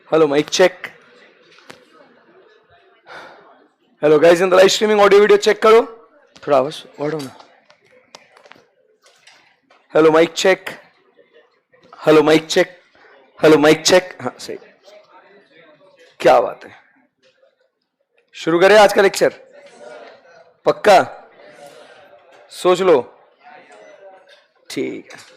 Hello, mic check. Hello guys in the live streaming audio video check करो थोड़ा आवाज बढ़ाओ ना. Hello mic check. Hello mic check. Hello mic check. हाँ सही. क्या बात है. शुरू करें आज का लेक्चर. पक्का सोच लो. ठीक है.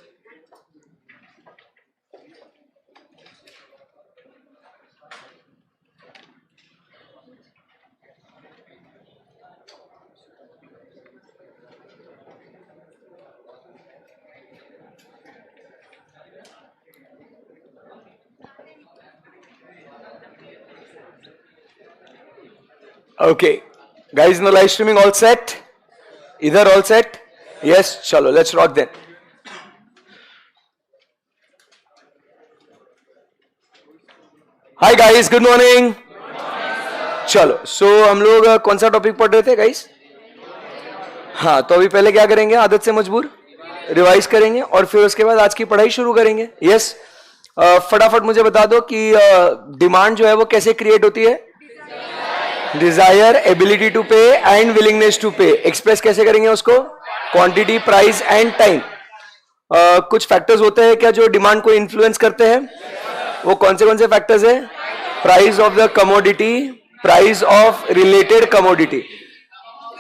Okay, guys in the live streaming all set? Either all set? Yes, chalo, let's rock then. Hi guys, good morning. चलो, so हम लोग कौन सा टॉपिक पढ़ रहे थे गाइस? हाँ, तो अभी पहले क्या करेंगे? आदत से मजबूर रिवाइज करेंगे और फिर उसके बाद आज की पढ़ाई शुरू करेंगे. यस, फटाफट मुझे बता दो कि डिमांड जो है वो कैसे क्रिएट होती है? डिजायर, एबिलिटी टू पे एंड विलिंगनेस टू पे. एक्सप्रेस कैसे करेंगे उसको? Quantity, price and time. कुछ फैक्टर्स होते हैं क्या जो डिमांड को इन्फ्लुएंस करते हैं? वो कौन से फैक्टर्स है? Price of the commodity, price of related commodity.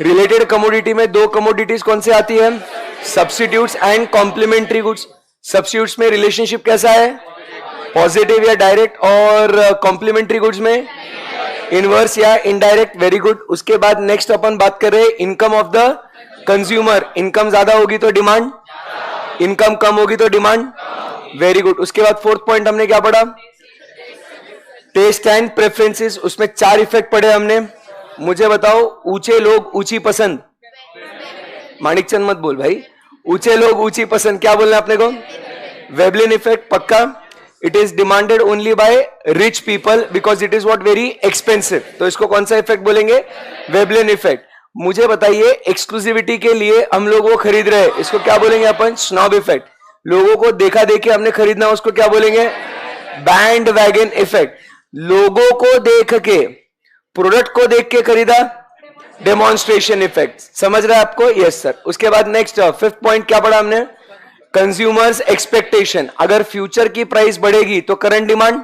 Related commodity में दो कमोडिटीज कौन से आती है? Substitutes and complementary goods. Substitutes में रिलेशनशिप कैसा है? पॉजिटिव या डायरेक्ट. और कॉम्प्लीमेंट्री गुड्स में इनवर्स या इनडायरेक्ट. Very good. उसके बाद नेक्स्ट अपन बात कर रहे हैं income of the consumer. Income ज्यादा होगी तो डिमांड, इनकम कम होगी तो डिमांड. Very good. उसके बाद फोर्थ पॉइंट हमने क्या पढ़ा? Taste and preferences. उसमें 4 इफेक्ट पढ़े हमने. मुझे बताओ, ऊंचे लोग ऊंची पसंद. माणिकचंद मत बोल भाई. ऊंचे लोग ऊंची पसंद क्या बोलना अपने को? Veblen effect. पक्का. It is demanded only by rich people because it is what very expensive. तो इसको कौन सा इफेक्ट बोलेंगे? Veblen effect. मुझे बताइए, एक्सक्लूसिविटी के लिए हम लोग वो खरीद रहे हैं, इसको क्या बोलेंगे अपन? Snob effect. लोगों को देखा देखी हमने खरीदना, उसको क्या बोलेंगे? Band wagon effect. लोगों को देख के, प्रोडक्ट को देख के खरीदा, डेमोन्स्ट्रेशन इफेक्ट. समझ रहे हैं आपको? Yes sir. उसके बाद नेक्स्ट फिफ्थ पॉइंट क्या पढ़ा हमने? Consumers expectation. अगर फ्यूचर की प्राइस बढ़ेगी तो करंट डिमांड.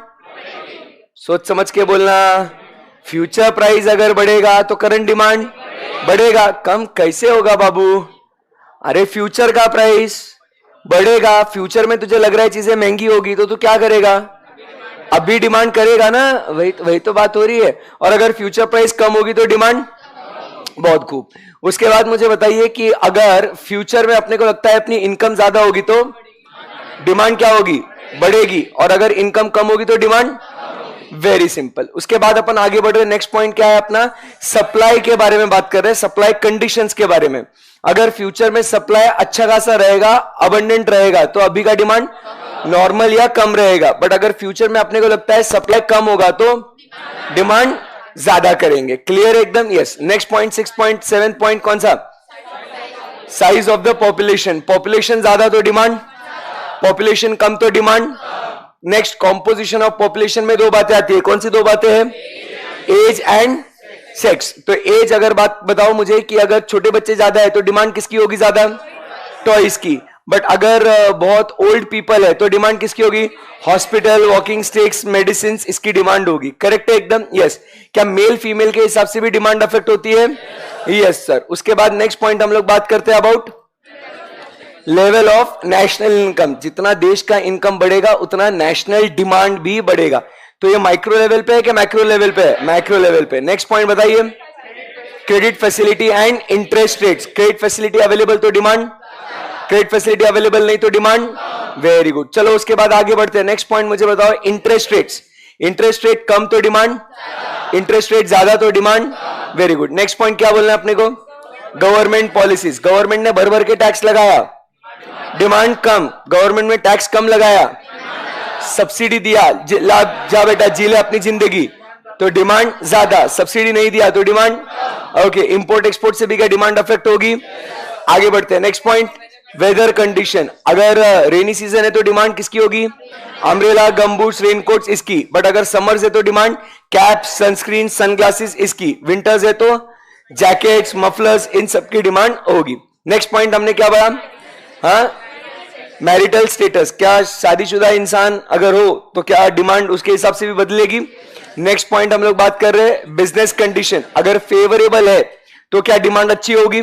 सोच समझ के बोलना. फ्यूचर प्राइस अगर बढ़ेगा तो करंट डिमांड बढ़ेगा. कम कैसे होगा बाबू? अरे फ्यूचर का प्राइस बढ़ेगा, फ्यूचर में तुझे लग रहा है चीजें महंगी होगी तो तू क्या करेगा? अभी डिमांड करेगा ना. वही तो बात हो रही है. और अगर फ्यूचर प्राइस कम होगी तो डिमांड. बहुत खूब. उसके बाद मुझे बताइए कि अगर फ्यूचर में अपने को लगता है अपनी इनकम ज्यादा होगी तो डिमांड क्या होगी? बढ़ेगी. और अगर इनकम कम होगी तो डिमांड. Very simple. उसके बाद अपन आगे बढ़ रहे. नेक्स्ट पॉइंट क्या है अपना? सप्लाई के बारे में बात कर रहे हैं. सप्लाई कंडीशंस के बारे में. अगर फ्यूचर में सप्लाई अच्छा खासा रहेगा, अबंडेंट रहेगा, तो अभी का डिमांड नॉर्मल या कम रहेगा. बट अगर फ्यूचर में अपने को लगता है सप्लाई कम होगा तो डिमांड ज्यादा करेंगे. क्लियर एकदम? यस. नेक्स्ट पॉइंट 6.7 पॉइंट कौन सा? Size of the population. Population ज्यादा तो डिमांड, पॉपुलेशन कम तो demand. Next, composition of population में 2 बातें आती है. कौन सी 2 बातें हैं? Age and sex. तो एज अगर बात बताओ मुझे कि अगर छोटे बच्चे ज्यादा है तो डिमांड किसकी होगी ज्यादा? टॉयज की. बट अगर बहुत ओल्ड पीपल है तो डिमांड किसकी होगी? हॉस्पिटल, वॉकिंग स्टिक्स, मेडिसिन, इसकी डिमांड होगी. करेक्ट है एकदम? यस. क्या मेल फीमेल के हिसाब से भी डिमांड अफेक्ट होती है? Yes sir. उसके बाद नेक्स्ट पॉइंट हम लोग बात करते हैं about level of national income. जितना देश का इनकम बढ़ेगा उतना नेशनल डिमांड भी बढ़ेगा. तो ये माइक्रो लेवल पे है क्या मैक्रो लेवल पे है? मैक्रो लेवल पे. नेक्स्ट पॉइंट बताइए. Credit facility and interest rates. Credit facility available तो डिमांड, क्रेडिट फैसिलिटी अवेलेबल नहीं तो डिमांड. Very good. चलो उसके बाद आगे बढ़ते हैं. नेक्स्ट पॉइंट मुझे बताओ. Interest rates. इंटरेस्ट रेट कम तो डिमांड, इंटरेस्ट रेट ज्यादा तो demand. Very good. Next point क्या बोलना है अपने को? Government policies. गवर्नमेंट ने भर भर के टैक्स लगाया, डिमांड कम. गवर्नमेंट में टैक्स कम लगाया, सब्सिडी दिया, जा बेटा जी ले अपनी जिंदगी, तो डिमांड ज्यादा. सब्सिडी नहीं दिया तो डिमांड. ओके. इंपोर्ट एक्सपोर्ट से भी क्या डिमांड अफेक्ट होगी? आगे बढ़ते हैं. Next point. वेदर कंडीशन, अगर रेनी सीजन है तो डिमांड किसकी होगी? अम्ब्रेला, गमबूट्स, रेनकोट्स इसकी। बट अगर समर्स है तो डिमांड कैप, सनस्क्रीन, सनग्लासेस इसकी। विंटर्स है तो जैकेट्स, मफलर्स, इन सब की डिमांड होगी। नेक्स्ट पॉइंट हमने क्या पढ़ा? हाँ, मैरिटल स्टेटस, क्या शादीशुदा इंसान अगर हो तो क्या डिमांड उसके हिसाब से भी बदलेगी? नेक्स्ट पॉइंट हम लोग बात कर रहे हैं बिजनेस कंडीशन, अगर फेवरेबल है तो क्या डिमांड अच्छी होगी?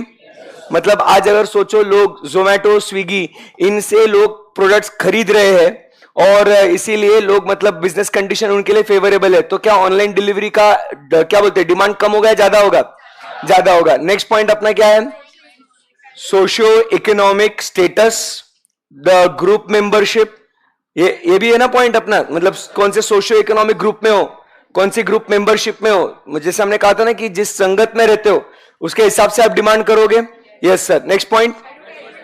मतलब आज अगर सोचो लोग जोमेटो, स्विगी, इनसे लोग प्रोडक्ट्स खरीद रहे हैं और इसीलिए लोग मतलब बिजनेस कंडीशन उनके लिए फेवरेबल है, तो क्या ऑनलाइन डिलीवरी का क्या बोलते हैं डिमांड कम होगा या ज्यादा होगा? ज्यादा होगा। नेक्स्ट पॉइंट अपना क्या है? Socio economic status, the group membership, ये भी है ना पॉइंट अपना, मतलब कौन से सोशियो इकोनॉमिक ग्रुप में हो, कौन सी ग्रुप मेंबरशिप में हो। जैसे हमने कहा था ना कि जिस संगत में रहते हो उसके हिसाब से आप डिमांड करोगे। Yes sir. Next point,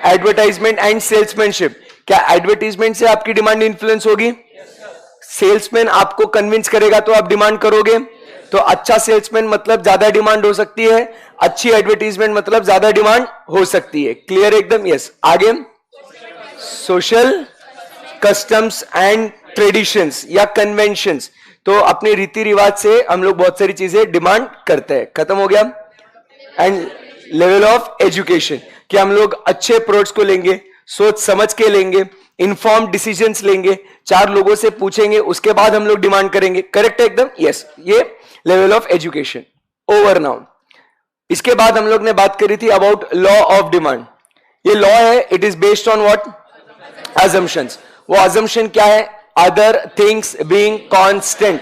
advertisement and salesmanship, क्या एडवर्टाइजमेंट से आपकी डिमांड इन्फ्लुएंस होगी? सेल्समैन आपको कन्विंस करेगा तो आप डिमांड करोगे। तो अच्छा सेल्समैन मतलब ज्यादा डिमांड हो सकती है, अच्छी एडवर्टाइजमेंट मतलब ज्यादा डिमांड हो सकती है। क्लियर एकदम? यस। आगे, सोशल कस्टम्स एंड ट्रेडिशंस या कन्वेंशंस, तो अपने रीति रिवाज से हम लोग बहुत सारी चीजें डिमांड करते हैं। खत्म हो गया। एंड लेवल ऑफ एजुकेशन, कि हम लोग अच्छे प्रोडक्ट्स को लेंगे, सोच समझ के लेंगे, इन्फॉर्म डिसीजंस लेंगे, 4 लोगों से पूछेंगे, उसके बाद हम लोग डिमांड करेंगे। करेक्ट है एकदम? यस। ये level of education. Over now, इसके बाद हम लोग ने बात करी थी अबाउट लॉ ऑफ डिमांड। ये लॉ है, it is based on what? assumptions। वो assumption क्या है? अदर थिंग्स बीइंग कांस्टेंट,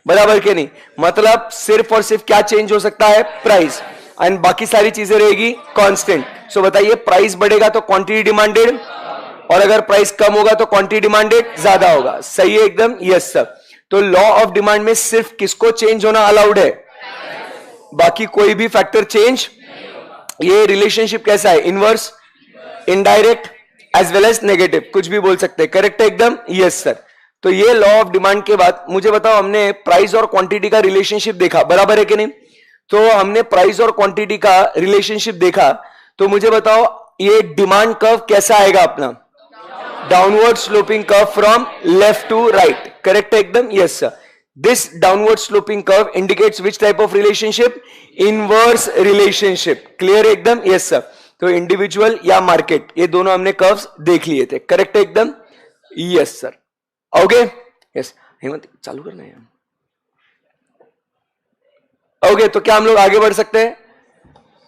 बराबर के नहीं, मतलब सिर्फ और सिर्फ क्या चेंज हो सकता है? प्राइस, एंड बाकी सारी चीजें रहेगी कांस्टेंट। सो बताइए, प्राइस बढ़ेगा तो क्वांटिटी डिमांडेड, और अगर प्राइस कम होगा तो क्वांटिटी डिमांडेड ज्यादा होगा। सही है एकदम? Yes sir. तो लॉ ऑफ डिमांड में सिर्फ किसको चेंज होना अलाउड है? बाकी कोई भी फैक्टर चेंज। ये रिलेशनशिप कैसा है? Inverse, indirect, as well as negative, कुछ भी बोल सकते हैं। करेक्ट है एकदम? Yes sir. तो ये लॉ ऑफ डिमांड के बाद मुझे बताओ, हमने प्राइस और क्वांटिटी का रिलेशनशिप देखा, बराबर है कि नहीं? तो हमने प्राइस और क्वांटिटी का रिलेशनशिप देखा, तो मुझे बताओ ये डिमांड कर्व कैसा आएगा अपना? Downward sloping curve from left to right. Correct है एकदम? Yes sir. This downward sloping curve indicates which type of relationship? Inverse relationship. Clear एकदम? Yes sir. तो इंडिविजुअल या मार्केट, ये दोनों हमने कर्व्स देख लिए थे। करेक्ट है एकदम? Yes sir. Okay, yes. Hemant चालू करना है। ओके, तो क्या हम लोग आगे बढ़ सकते हैं?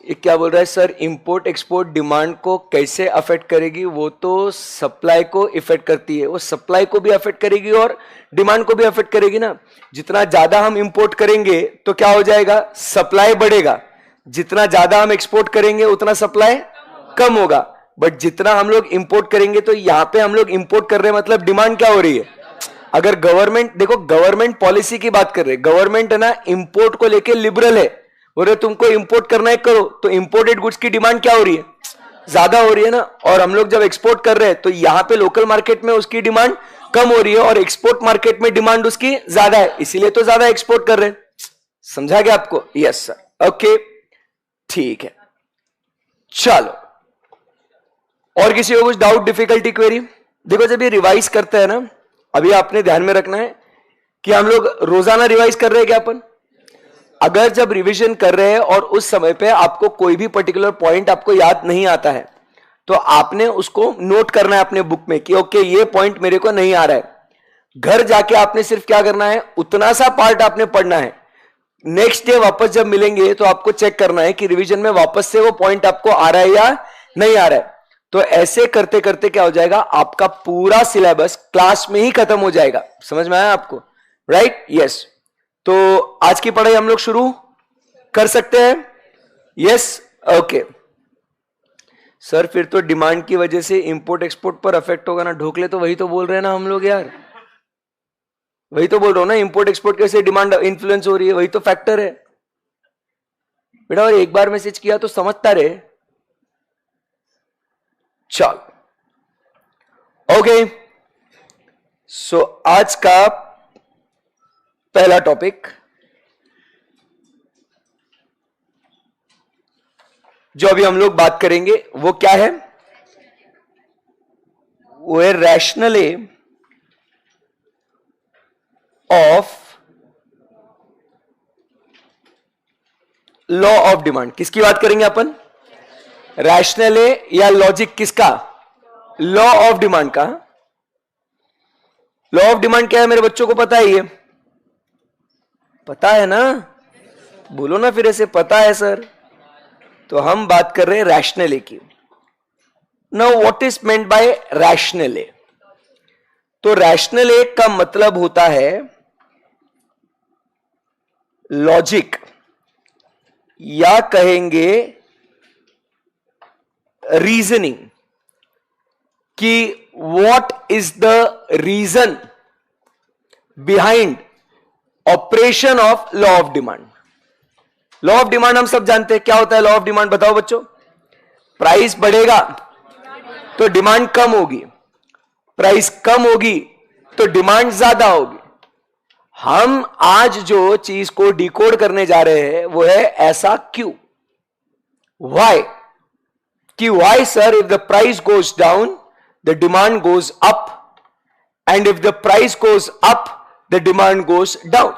ये क्या बोल रहा है सर? इंपोर्ट एक्सपोर्ट डिमांड को कैसे अफेक्ट करेगी? वो तो सप्लाई को इफेक्ट करती है, वो सप्लाई को भी अफेक्ट करेगी और डिमांड को भी अफेक्ट करेगी ना। जितना ज्यादा हम इंपोर्ट करेंगे तो क्या हो जाएगा? सप्लाई बढ़ेगा। जितना ज्यादा हम एक्सपोर्ट करेंगे उतना सप्लाई कम होगा। बट जितना हम लोग इंपोर्ट करेंगे, तो यहां पे हम लोग इंपोर्ट कर रहे हैं मतलब डिमांड क्या हो रही है? अगर गवर्नमेंट, देखो गवर्नमेंट पॉलिसी की बात कर रहे हैं, गवर्नमेंट है ना इंपोर्ट को लेके लिबरल है, बोले तुमको इंपोर्ट करना है करो, तो इंपोर्टेड गुड्स की डिमांड क्या हो रही है? ज्यादा हो रही है ना। और हम लोग जब एक्सपोर्ट कर रहे हैं तो यहां पे लोकल मार्केट में उसकी डिमांड कम हो रही है और एक्सपोर्ट मार्केट में डिमांड उसकी ज्यादा है, इसीलिए तो ज्यादा एक्सपोर्ट कर रहे हैं। समझा गया आपको? Yes sir. ओके, ठीक है। चलो, और किसी को कुछ डाउट, डिफिकल्टी, क्वेरी? देखो जब ये रिवाइज करते हैं ना, अभी आपने ध्यान में रखना है कि हम लोग रोजाना रिवाइज कर रहे हैं क्या अपन? अगर जब रिवीजन कर रहे हैं और उस समय पे आपको कोई भी पर्टिकुलर पॉइंट आपको याद नहीं आता है, तो आपने उसको नोट करना है अपने बुक में कि ओके ये पॉइंट मेरे को नहीं आ रहा है। घर जाके आपने सिर्फ क्या करना है? उतना सा पार्ट आपने पढ़ना है। नेक्स्ट डे वापस जब मिलेंगे तो आपको चेक करना है कि रिवीजन में वापस से वो पॉइंट आपको आ रहा है या नहीं आ रहा है। तो ऐसे करते करते क्या हो जाएगा? आपका पूरा सिलेबस क्लास में ही खत्म हो जाएगा। समझ में आया आपको? राइट? यस। तो आज की पढ़ाई हम लोग शुरू कर सकते हैं? यस। ओके सर, फिर तो डिमांड की वजह से इंपोर्ट एक्सपोर्ट पर अफेक्ट होगा ना? ढोकले तो वही तो बोल रहे हैं ना हम लोग यार, वही तो बोल रहा हूं ना, इंपोर्ट एक्सपोर्ट कैसे डिमांड इन्फ्लुएंस हो रही है, वही तो फैक्टर है बेटा। और एक बार मैसेज किया तो समझता रहे। चल, ओके। सो आज का पहला टॉपिक जो अभी हम लोग बात करेंगे वो क्या है? वो है rational A of law of demand. किसकी बात करेंगे अपन? रैशनल ए या लॉजिक किसका? लॉ ऑफ डिमांड का। लॉ ऑफ डिमांड क्या है मेरे बच्चों को पता है? ये पता है ना? बोलो ना फिर ऐसे, पता है सर। तो हम बात कर रहे हैं रैशनल ए की। Now what is meant by rationale? तो रैशनल ए का मतलब होता है लॉजिक, या कहेंगे रीजनिंग, कि what is the reason behind operation of law of demand. Law of demand हम सब जानते हैं क्या होता है। लॉ ऑफ डिमांड बताओ बच्चों। प्राइस बढ़ेगा तो डिमांड कम होगी, प्राइस कम होगी तो डिमांड ज्यादा होगी। हम आज जो चीज को डिकोड करने जा रहे हैं वो है ऐसा क्यों, वाई, कि why sir if the price goes down the demand goes up, and if the price goes up the demand goes down.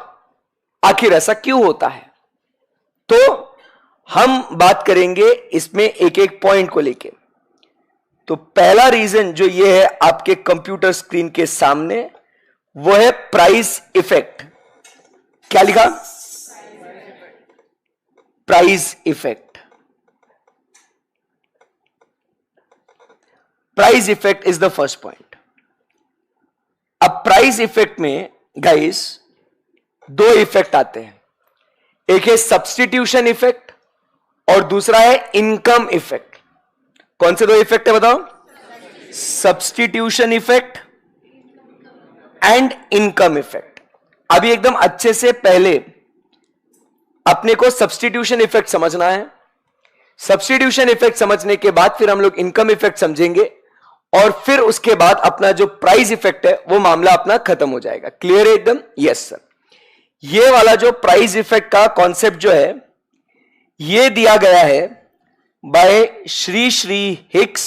आखिर ऐसा क्यों होता है? तो हम बात करेंगे इसमें एक एक पॉइंट को लेके। तो पहला रीजन जो ये है आपके कंप्यूटर स्क्रीन के सामने, वो है प्राइस इफेक्ट। क्या लिखा? Price effect. Price effect is the first point. अब प्राइस इफेक्ट में गाइस दो इफेक्ट आते हैं, एक है सब्स्टिट्यूशन इफेक्ट और दूसरा है इनकम इफेक्ट। कौन से दो इफेक्ट है बताओ? Substitution effect and income effect. अभी एकदम अच्छे से पहले अपने को सब्स्टिट्यूशन इफेक्ट समझना है। सब्स्टिट्यूशन इफेक्ट समझने के बाद फिर हम लोग इनकम इफेक्ट समझेंगे, और फिर उसके बाद अपना जो प्राइस इफेक्ट है वो मामला अपना खत्म हो जाएगा। क्लियर है एकदम? Yes sir. ये वाला जो प्राइस इफेक्ट का कॉन्सेप्ट जो है ये दिया गया है by Shri Shri Hicks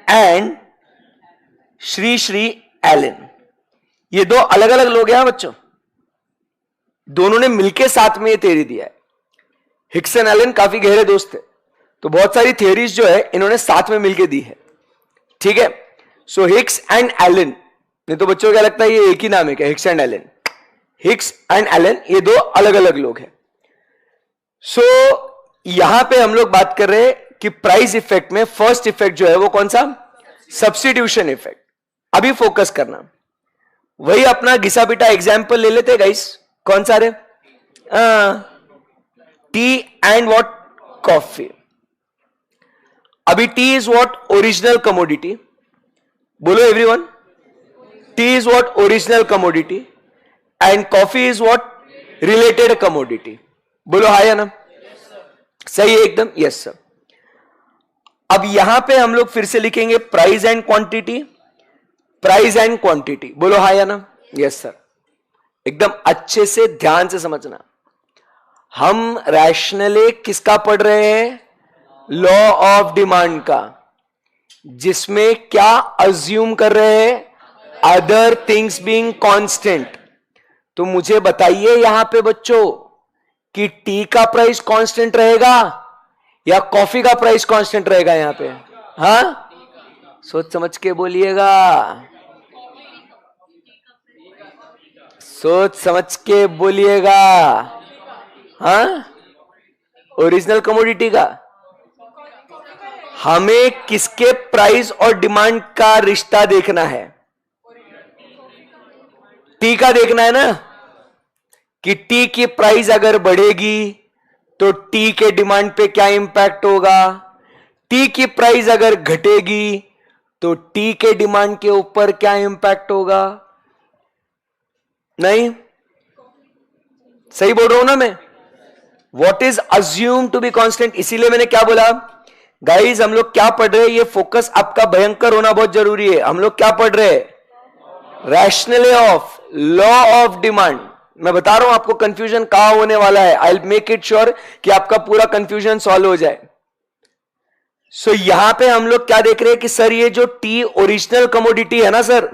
and Shri Shri Allen. ये दो अलग अलग लोग हैं बच्चों, दोनों ने मिलके साथ में ये थ्योरी दिया है। हिक्स एंड एलन काफी गहरे दोस्त थे, तो बहुत सारी थ्योरीज जो है इन्होंने साथ में मिलके दी है। ठीक है, सो हिक्स एंड एलन, नहीं तो बच्चों को क्या लगता है ये एक ही नाम है क्या? Hicks and Allen. Hicks and Allen ये दो अलग अलग लोग हैं। सो यहां पे हम लोग बात कर रहे हैं कि प्राइस इफेक्ट में फर्स्ट इफेक्ट जो है वो कौन सा? Substitution effect. अभी फोकस करना, वही अपना घिसा पिटा एग्जाम्पल ले लेते गाइस। कौन सा रे? Tea and what? कॉफी। अभी tea is what? Original commodity. बोलो everyone, tea is what? Original commodity, and coffee is what? Related commodity. बोलो हाँ या ना? सही है एकदम? Yes sir. अब यहां पे हम लोग फिर से लिखेंगे price and quantity, price and quantity. बोलो हाँ या ना? Yes sir. एकदम अच्छे से ध्यान से समझना, हम रैशनली किसका पढ़ रहे हैं? लॉ ऑफ डिमांड का, जिसमें क्या अज्यूम कर रहे हैं? Other things being constant. तो मुझे बताइए यहां पे बच्चों कि टी का प्राइस कांस्टेंट रहेगा या कॉफी का प्राइस कांस्टेंट रहेगा यहां पे? हाँ, सोच समझ के बोलिएगा, सोच समझ के बोलिएगा। हाँ, ओरिजिनल कमोडिटी का। हमें किसके प्राइस और डिमांड का रिश्ता देखना है? टी का देखना है ना, कि टी की प्राइस अगर बढ़ेगी तो टी के डिमांड पे क्या इंपैक्ट होगा, टी की प्राइस अगर घटेगी तो टी के डिमांड के ऊपर क्या इंपैक्ट होगा? नहीं, सही बोल रहा हूं ना मैं? What is assume to be constant. इसीलिए मैंने क्या बोला गाइस, हम लोग क्या पढ़ रहे हैं, ये फोकस आपका भयंकर होना बहुत जरूरी है। हम लोग क्या पढ़ रहे हैं? Rationally of law of demand. मैं बता रहा हूं आपको कंफ्यूजन कहां होने वाला है। I will make it sure कि आपका पूरा कंफ्यूजन सॉल्व हो जाए। सो यहां पे हम लोग क्या देख रहे हैं कि सर ये जो टी ओरिजिनल कमोडिटी है ना सर,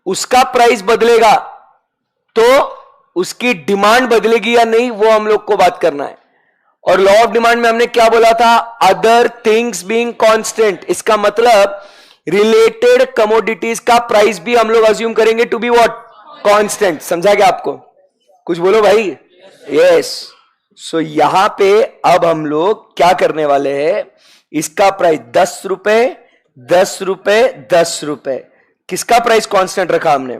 उसका प्राइस बदलेगा तो उसकी डिमांड बदलेगी या नहीं, वो हम लोग को बात करना है। और लॉ ऑफ डिमांड में हमने क्या बोला था, अदर थिंग्स बीइंग कांस्टेंट, इसका मतलब रिलेटेड कमोडिटीज का प्राइस भी हम लोग अज्यूम करेंगे टू बी व्हाट, कांस्टेंट। समझा क्या आपको? कुछ बोलो भाई। यस। सो यहां पे अब हम लोग क्या करने वाले हैं, इसका प्राइस 10 रुपए 10 रुपए 10 रुपए, किसका प्राइस कांस्टेंट रखा हमने,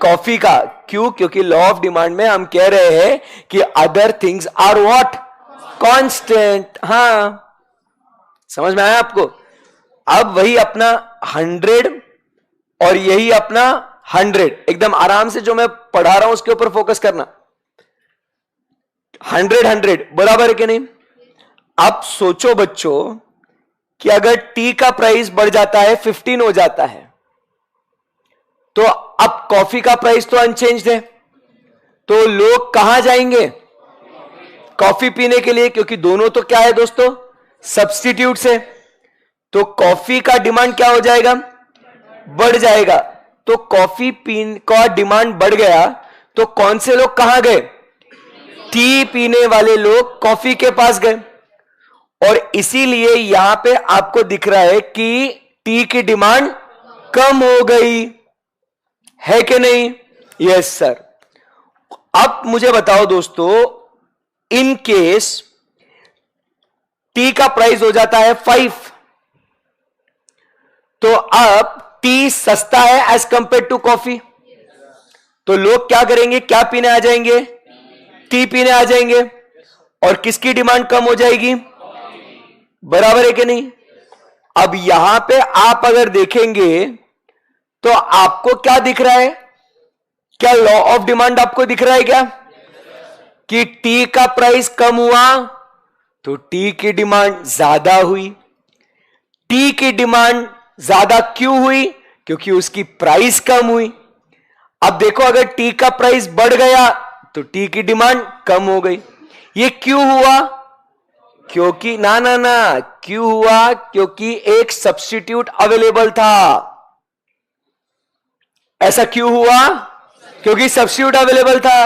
कॉफी का। क्यों? क्योंकि लॉ ऑफ डिमांड में हम कह रहे हैं कि other things are what, constant. हां, समझ में आया आपको? अब वही अपना 100 और यही अपना 100, एकदम आराम से जो मैं पढ़ा रहा हूं उसके ऊपर फोकस करना। 100 बराबर है कि नहीं? अब सोचो बच्चों कि अगर टी का प्राइस बढ़ जाता है, 15 हो जाता है, तो अब कॉफी का प्राइस तो अनचेंज्ड है, तो लोग कहां जाएंगे, कॉफी पीने के लिए, क्योंकि दोनों तो क्या है दोस्तों, सब्स्टिट्यूट से। तो कॉफी का डिमांड क्या हो जाएगा, बढ़ जाएगा। तो कॉफी पीने का डिमांड बढ़ गया तो कौन से लोग कहां गए, टी पीने वाले लोग कॉफी के पास गए। और इसीलिए यहां पे आपको दिख रहा है कि टी की डिमांड कम हो गई है कि नहीं? Yes sir. अब मुझे बताओ दोस्तों, इन केस टी का प्राइस हो जाता है 5, तो अब टी सस्ता है एज कंपेयर टू कॉफी, तो लोग क्या करेंगे, क्या पीने आ जाएंगे, टी पीने आ जाएंगे। और किसकी डिमांड कम हो जाएगी, बराबर है कि नहीं? अब यहां पे आप अगर देखेंगे तो आपको क्या दिख रहा है, क्या लॉ ऑफ डिमांड आपको दिख रहा है क्या, कि टी का प्राइस कम हुआ तो टी की डिमांड ज्यादा हुई। टी की डिमांड ज्यादा क्यों हुई, क्योंकि उसकी प्राइस कम हुई। अब देखो, अगर टी का प्राइस बढ़ गया तो टी की डिमांड कम हो गई। ये क्यों हुआ, क्योंकि ना ना ना, क्यों हुआ, क्योंकि एक सब्स्टिट्यूट अवेलेबल था। ऐसा क्यों हुआ, क्योंकि सब्स्टिट्यूट अवेलेबल था।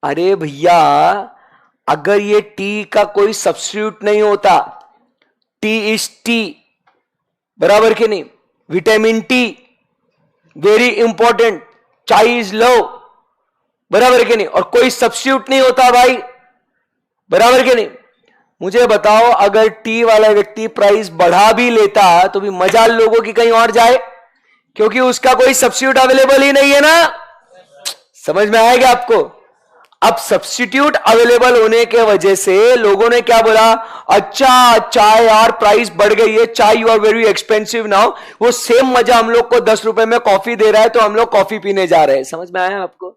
अरे भैया, अगर ये टी का कोई सब्स्टिट्यूट नहीं होता, टी इज टी, बराबर के नहीं, विटामिन टी वेरी इंपॉर्टेंट, चाय इज लव, बराबर के नहीं, और कोई सब्स्टिट्यूट नहीं होता भाई, बराबर के नहीं। मुझे बताओ, अगर टी वाला व्यक्ति प्राइस बढ़ा भी लेता तो भी मजाल लोगों की कहीं और जाए, क्योंकि उसका कोई सब्स्टिट्यूट अवेलेबल ही नहीं है ना। समझ में आएगा आपको? अब सब्स्टिट्यूट अवेलेबल होने के वजह से लोगों ने क्या बोला, अच्छा चाय यार प्राइस बढ़ गई है, chai you are very expensive now. वो सेम मजा हम लोग को 10 रुपए में कॉफी दे रहा है तो हम लोग कॉफी पीने जा रहे हैं। समझ में आया आपको?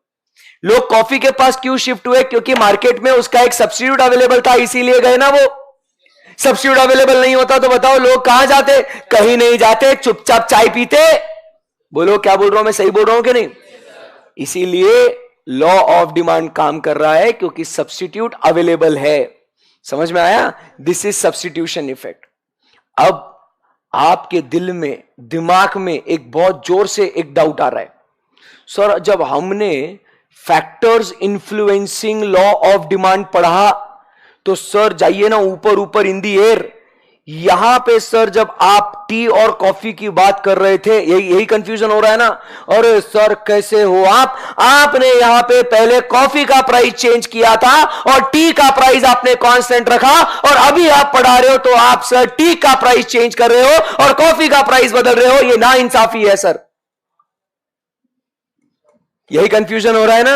लोग कॉफी के पास क्यों शिफ्ट हुए, क्योंकि मार्केट में उसका एक सब्स्टिट्यूट अवेलेबल था, इसीलिए गए ना। वो सब्स्टिट्यूट अवेलेबल नहीं होता तो बताओ लोग कहां जाते, कहीं नहीं जाते, चुपचाप चाय पीते। बोलो क्या बोल रहा हूं मैं, सही बोल रहा हूं कि नहीं? इसीलिए लॉ ऑफ डिमांड काम कर रहा है, क्योंकि सब्स्टिट्यूट अवेलेबल है। समझ में आया? This is substitution effect. अब आपके दिल में, दिमाग में एक बहुत जोर से एक डाउट आ रहा है, सर जब हमने factors influencing law of demand पढ़ा तो सर जाइए ना ऊपर ऊपर इन दी एयर, यहां पे सर जब आप टी और कॉफी की बात कर रहे थे, यही कंफ्यूजन हो रहा है ना। अरे सर कैसे हो आपने यहां पे पहले कॉफी का प्राइस चेंज किया था और टी का प्राइस आपने कांस्टेंट रखा, और अभी आप पढ़ा रहे हो तो आप सर टी का प्राइस चेंज कर रहे हो और कॉफी का प्राइस बदल रहे हो। ये ना इंसाफी है सर, यही कंफ्यूजन हो रहा है ना।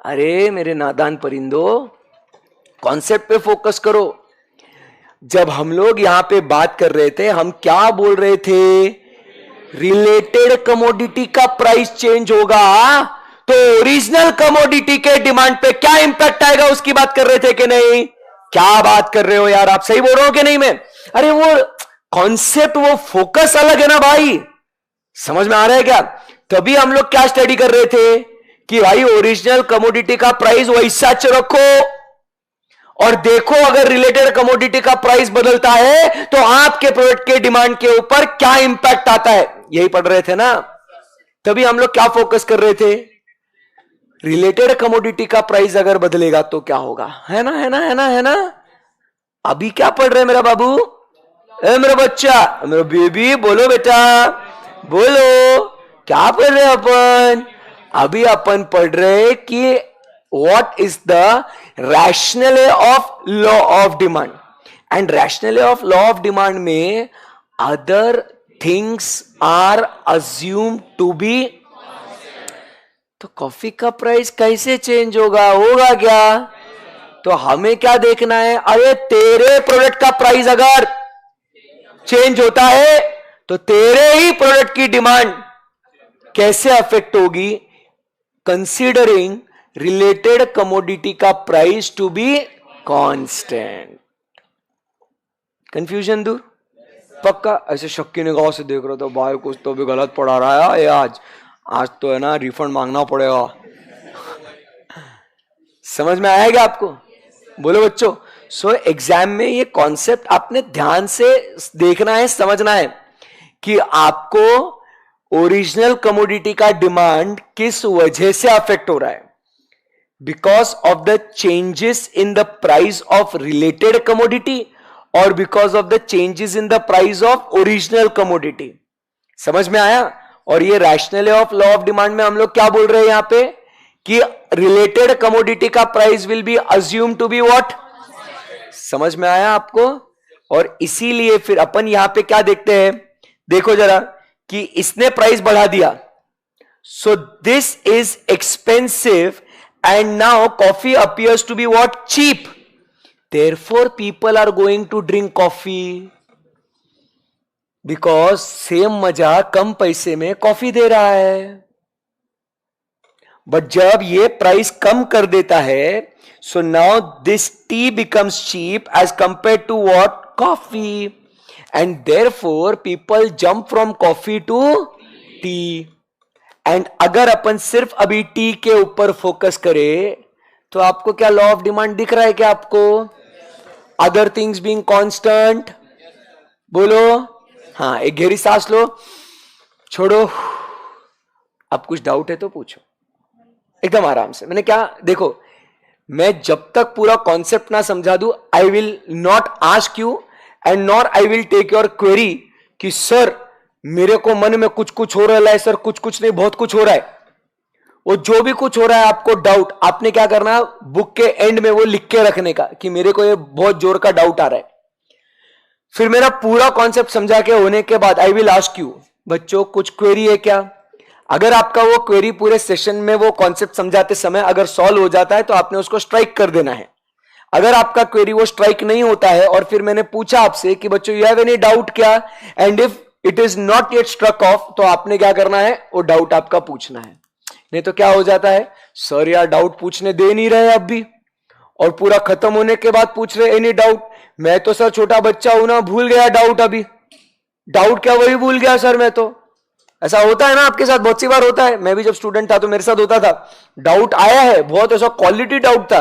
अरे मेरे नादान परिंदो, कॉन्सेप्ट पे फोकस करो। जब हम लोग यहां पे बात कर रहे थे, हम क्या बोल रहे थे, रिलेटेड कमोडिटी का प्राइस चेंज होगा तो ओरिजिनल कमोडिटी के डिमांड पे क्या इंपैक्ट आएगा उसकी बात कर रहे थे कि नहीं? क्या बात कर रहे हो यार आप, सही बोल रहे हो कि नहीं? मैं अरे वो कॉन्सेप्ट, वो फोकस अलग है ना भाई। समझ में आ रहा है क्या? तभी हम लोग क्या स्टडी कर रहे थे कि भाई ओरिजिनल कमोडिटी का प्राइस वैसा रखो और देखो अगर रिलेटेड कमोडिटी का प्राइस बदलता है तो आपके प्रोडक्ट के डिमांड के ऊपर क्या इंपैक्ट आता है, यही पढ़ रहे थे ना। तभी हम लोग क्या फोकस कर रहे थे, रिलेटेड कमोडिटी का प्राइस अगर बदलेगा तो क्या होगा, है ना, है ना, है ना, है ना। अभी क्या पढ़ रहे मेरा बाबू, मेरा बच्चा, मेरा बेबी, बोलो बेटा, बोलो क्या पढ़ रहे अपन। अभी अपन पढ़ रहे कि what is the rationale of law of demand, and rationale of law of demand में other things are assume to be. तो कॉफी का प्राइस कैसे चेंज होगा, होगा क्या, तो हमें क्या देखना है, अरे तेरे प्रोडक्ट का प्राइस अगर चेंज होता है तो तेरे ही प्रोडक्ट की डिमांड कैसे अफेक्ट होगी, कंसीडरिंग रिलेटेड कमोडिटी का price to be constant. Confusion दूर, पक्का। ऐसे शक्की निगाह से देख रहा था, भाई कुछ तो भी गलत पढ़ा रहा है आज तो है ना रिफंड मांगना पड़ेगा। समझ में आएगा आपको, बोलो बच्चों। सो एग्जाम में ये कॉन्सेप्ट आपने ध्यान से देखना है, समझना है कि आपको ओरिजिनल कमोडिटी का डिमांड किस वजह से अफेक्ट हो रहा है, because of the changes in the price of related commodity और because of the changes in the price of original commodity. समझ में आया। और ये rationale of law of demand में हम लोग क्या बोल रहे हैं यहां पे कि रिलेटेड कमोडिटी का price will be assume to be what. समझ में आया आपको। और इसीलिए फिर अपन यहां पे क्या देखते हैं, देखो जरा कि इसने प्राइस बढ़ा दिया, so this is expensive and now coffee appears to be what, cheap, therefore people are going to drink coffee, because same मजा कम पैसे में कॉफी दे रहा है। बट जब ये प्राइस कम कर देता है, so now this tea becomes cheap as compare to what, coffee, and therefore people jump from coffee to tea. And अगर अपन सिर्फ अभी टी के ऊपर फोकस करें तो आपको क्या लॉ ऑफ डिमांड दिख रहा है क्या आपको, अदर थिंग्स बीइंग कांस्टेंट, बोलो। हाँ, एक गहरी सांस लो, छोड़ो। अब कुछ डाउट है तो पूछो एकदम आराम से। मैंने क्या, देखो मैं जब तक पूरा कॉन्सेप्ट ना समझा दूं, I will not ask you and nor I will take your query कि सर मेरे को मन में कुछ कुछ हो रहा है, सर कुछ कुछ नहीं, बहुत कुछ हो रहा है। वो जो भी कुछ हो रहा है आपको डाउट, आपने क्या करना, बुक के एंड में वो लिख के रखने का कि मेरे को ये बहुत जोर का डाउट आ रहा है। फिर मेरा पूरा कॉन्सेप्ट समझा के होने के बाद आई विल आस्क यू, बच्चों कुछ क्वेरी है क्या। अगर आपका वो क्वेरी पूरे सेशन में वो कॉन्सेप्ट समझाते समय अगर सॉल्व हो जाता है तो आपने उसको स्ट्राइक कर देना है। अगर आपका क्वेरी वो स्ट्राइक नहीं होता है और फिर मैंने पूछा आपसे कि बच्चों यू हैव एनी डाउट क्या, and if it is not yet struck off, तो आपने क्या करना है, वो डाउट आपका पूछना है। नहीं तो क्या हो जाता है, सर यार डाउट पूछने दे नहीं रहे अब भी, और पूरा खत्म होने के बाद पूछ रहे एनी डाउट। मैं तो सर छोटा बच्चा हूं ना, भूल गया डाउट, अभी डाउट क्या वही भूल गया सर मैं तो। ऐसा होता है ना आपके साथ, बहुत सी बार होता है। मैं भी जब स्टूडेंट था तो मेरे साथ होता था, डाउट आया है बहुत, ऐसा क्वालिटी डाउट था,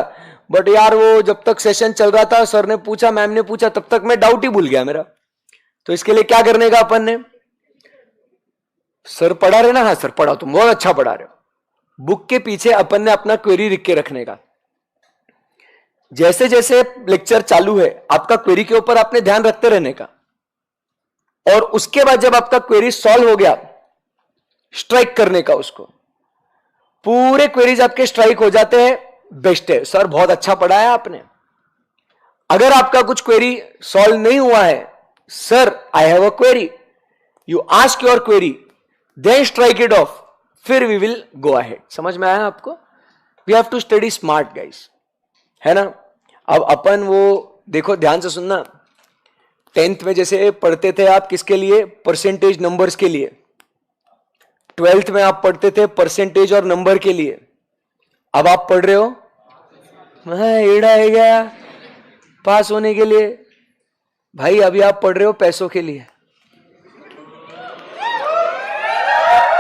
बट यार वो जब तक सेशन चल रहा था, सर ने पूछा, मैम ने पूछा, तब तक मैं डाउट ही भूल गया मेरा। तो इसके लिए क्या करने का अपन ने, सर पढ़ा रहे ना, हाँ सर पढ़ा, तुम बहुत अच्छा पढ़ा रहे हो, बुक के पीछे अपन ने अपना क्वेरी लिख के रखने का। जैसे जैसे लेक्चर चालू है आपका क्वेरी के ऊपर आपने ध्यान रखते रहने का, और उसके बाद जब आपका क्वेरी सॉल्व हो गया, स्ट्राइक करने का उसको। पूरे क्वेरीज आपके स्ट्राइक हो जाते हैं, बेस्ट है, सर बहुत अच्छा पढ़ाया आपने। अगर आपका कुछ क्वेरी सॉल्व नहीं हुआ है, sir I have a query, you ask your query, then strike it off, फिर वी विल गो अहेड। समझ में आया आपको। We have to study smart guys, है ना। अब अपन वो देखो, ध्यान से सुनना, 10th में जैसे पढ़ते थे आप किसके लिए, परसेंटेज नंबर्स के लिए। 12th में आप पढ़ते थे परसेंटेज और नंबर के लिए। अब आप पढ़ रहे हो एड़ा है गया पास होने के लिए। भाई अभी आप पढ़ रहे हो पैसों के लिए।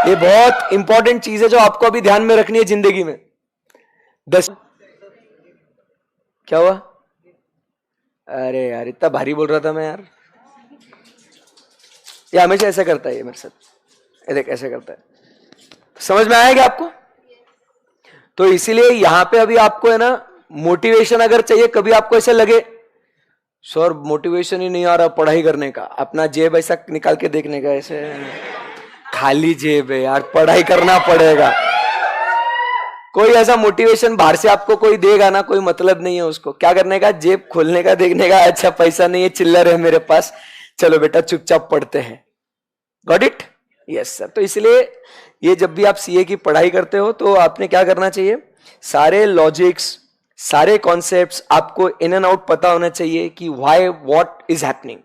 ये बहुत इंपॉर्टेंट चीज है जो आपको अभी ध्यान में रखनी है जिंदगी में। 10 क्या हुआ, अरे यार इतना भारी बोल रहा था मैं यार। ये हमेशा ऐसा करता है ये मेरे साथ, ये देख ऐसे करता है। समझ में आया क्या आपको? तो इसीलिए यहां पे अभी आपको है ना मोटिवेशन अगर चाहिए, कभी आपको ऐसे लगे सर मोटिवेशन ही नहीं आ रहा पढ़ाई करने का, अपना जेब ऐसा निकाल के देखने का, ऐसे खाली जेब है यार, पढ़ाई करना पड़ेगा। कोई ऐसा मोटिवेशन बाहर से आपको कोई देगा ना, कोई मतलब नहीं है उसको। क्या करने का? जेब खोलने का, देखने का, अच्छा पैसा नहीं है, चिल्लर है मेरे पास, चलो बेटा चुपचाप पढ़ते हैं। Got it? Yes sir. तो इसलिए ये जब भी आप सीए की पढ़ाई करते हो तो आपने क्या करना चाहिए, सारे लॉजिक्स, सारे कॉन्सेप्ट्स आपको इन एंड आउट पता होना चाहिए कि why what is happening.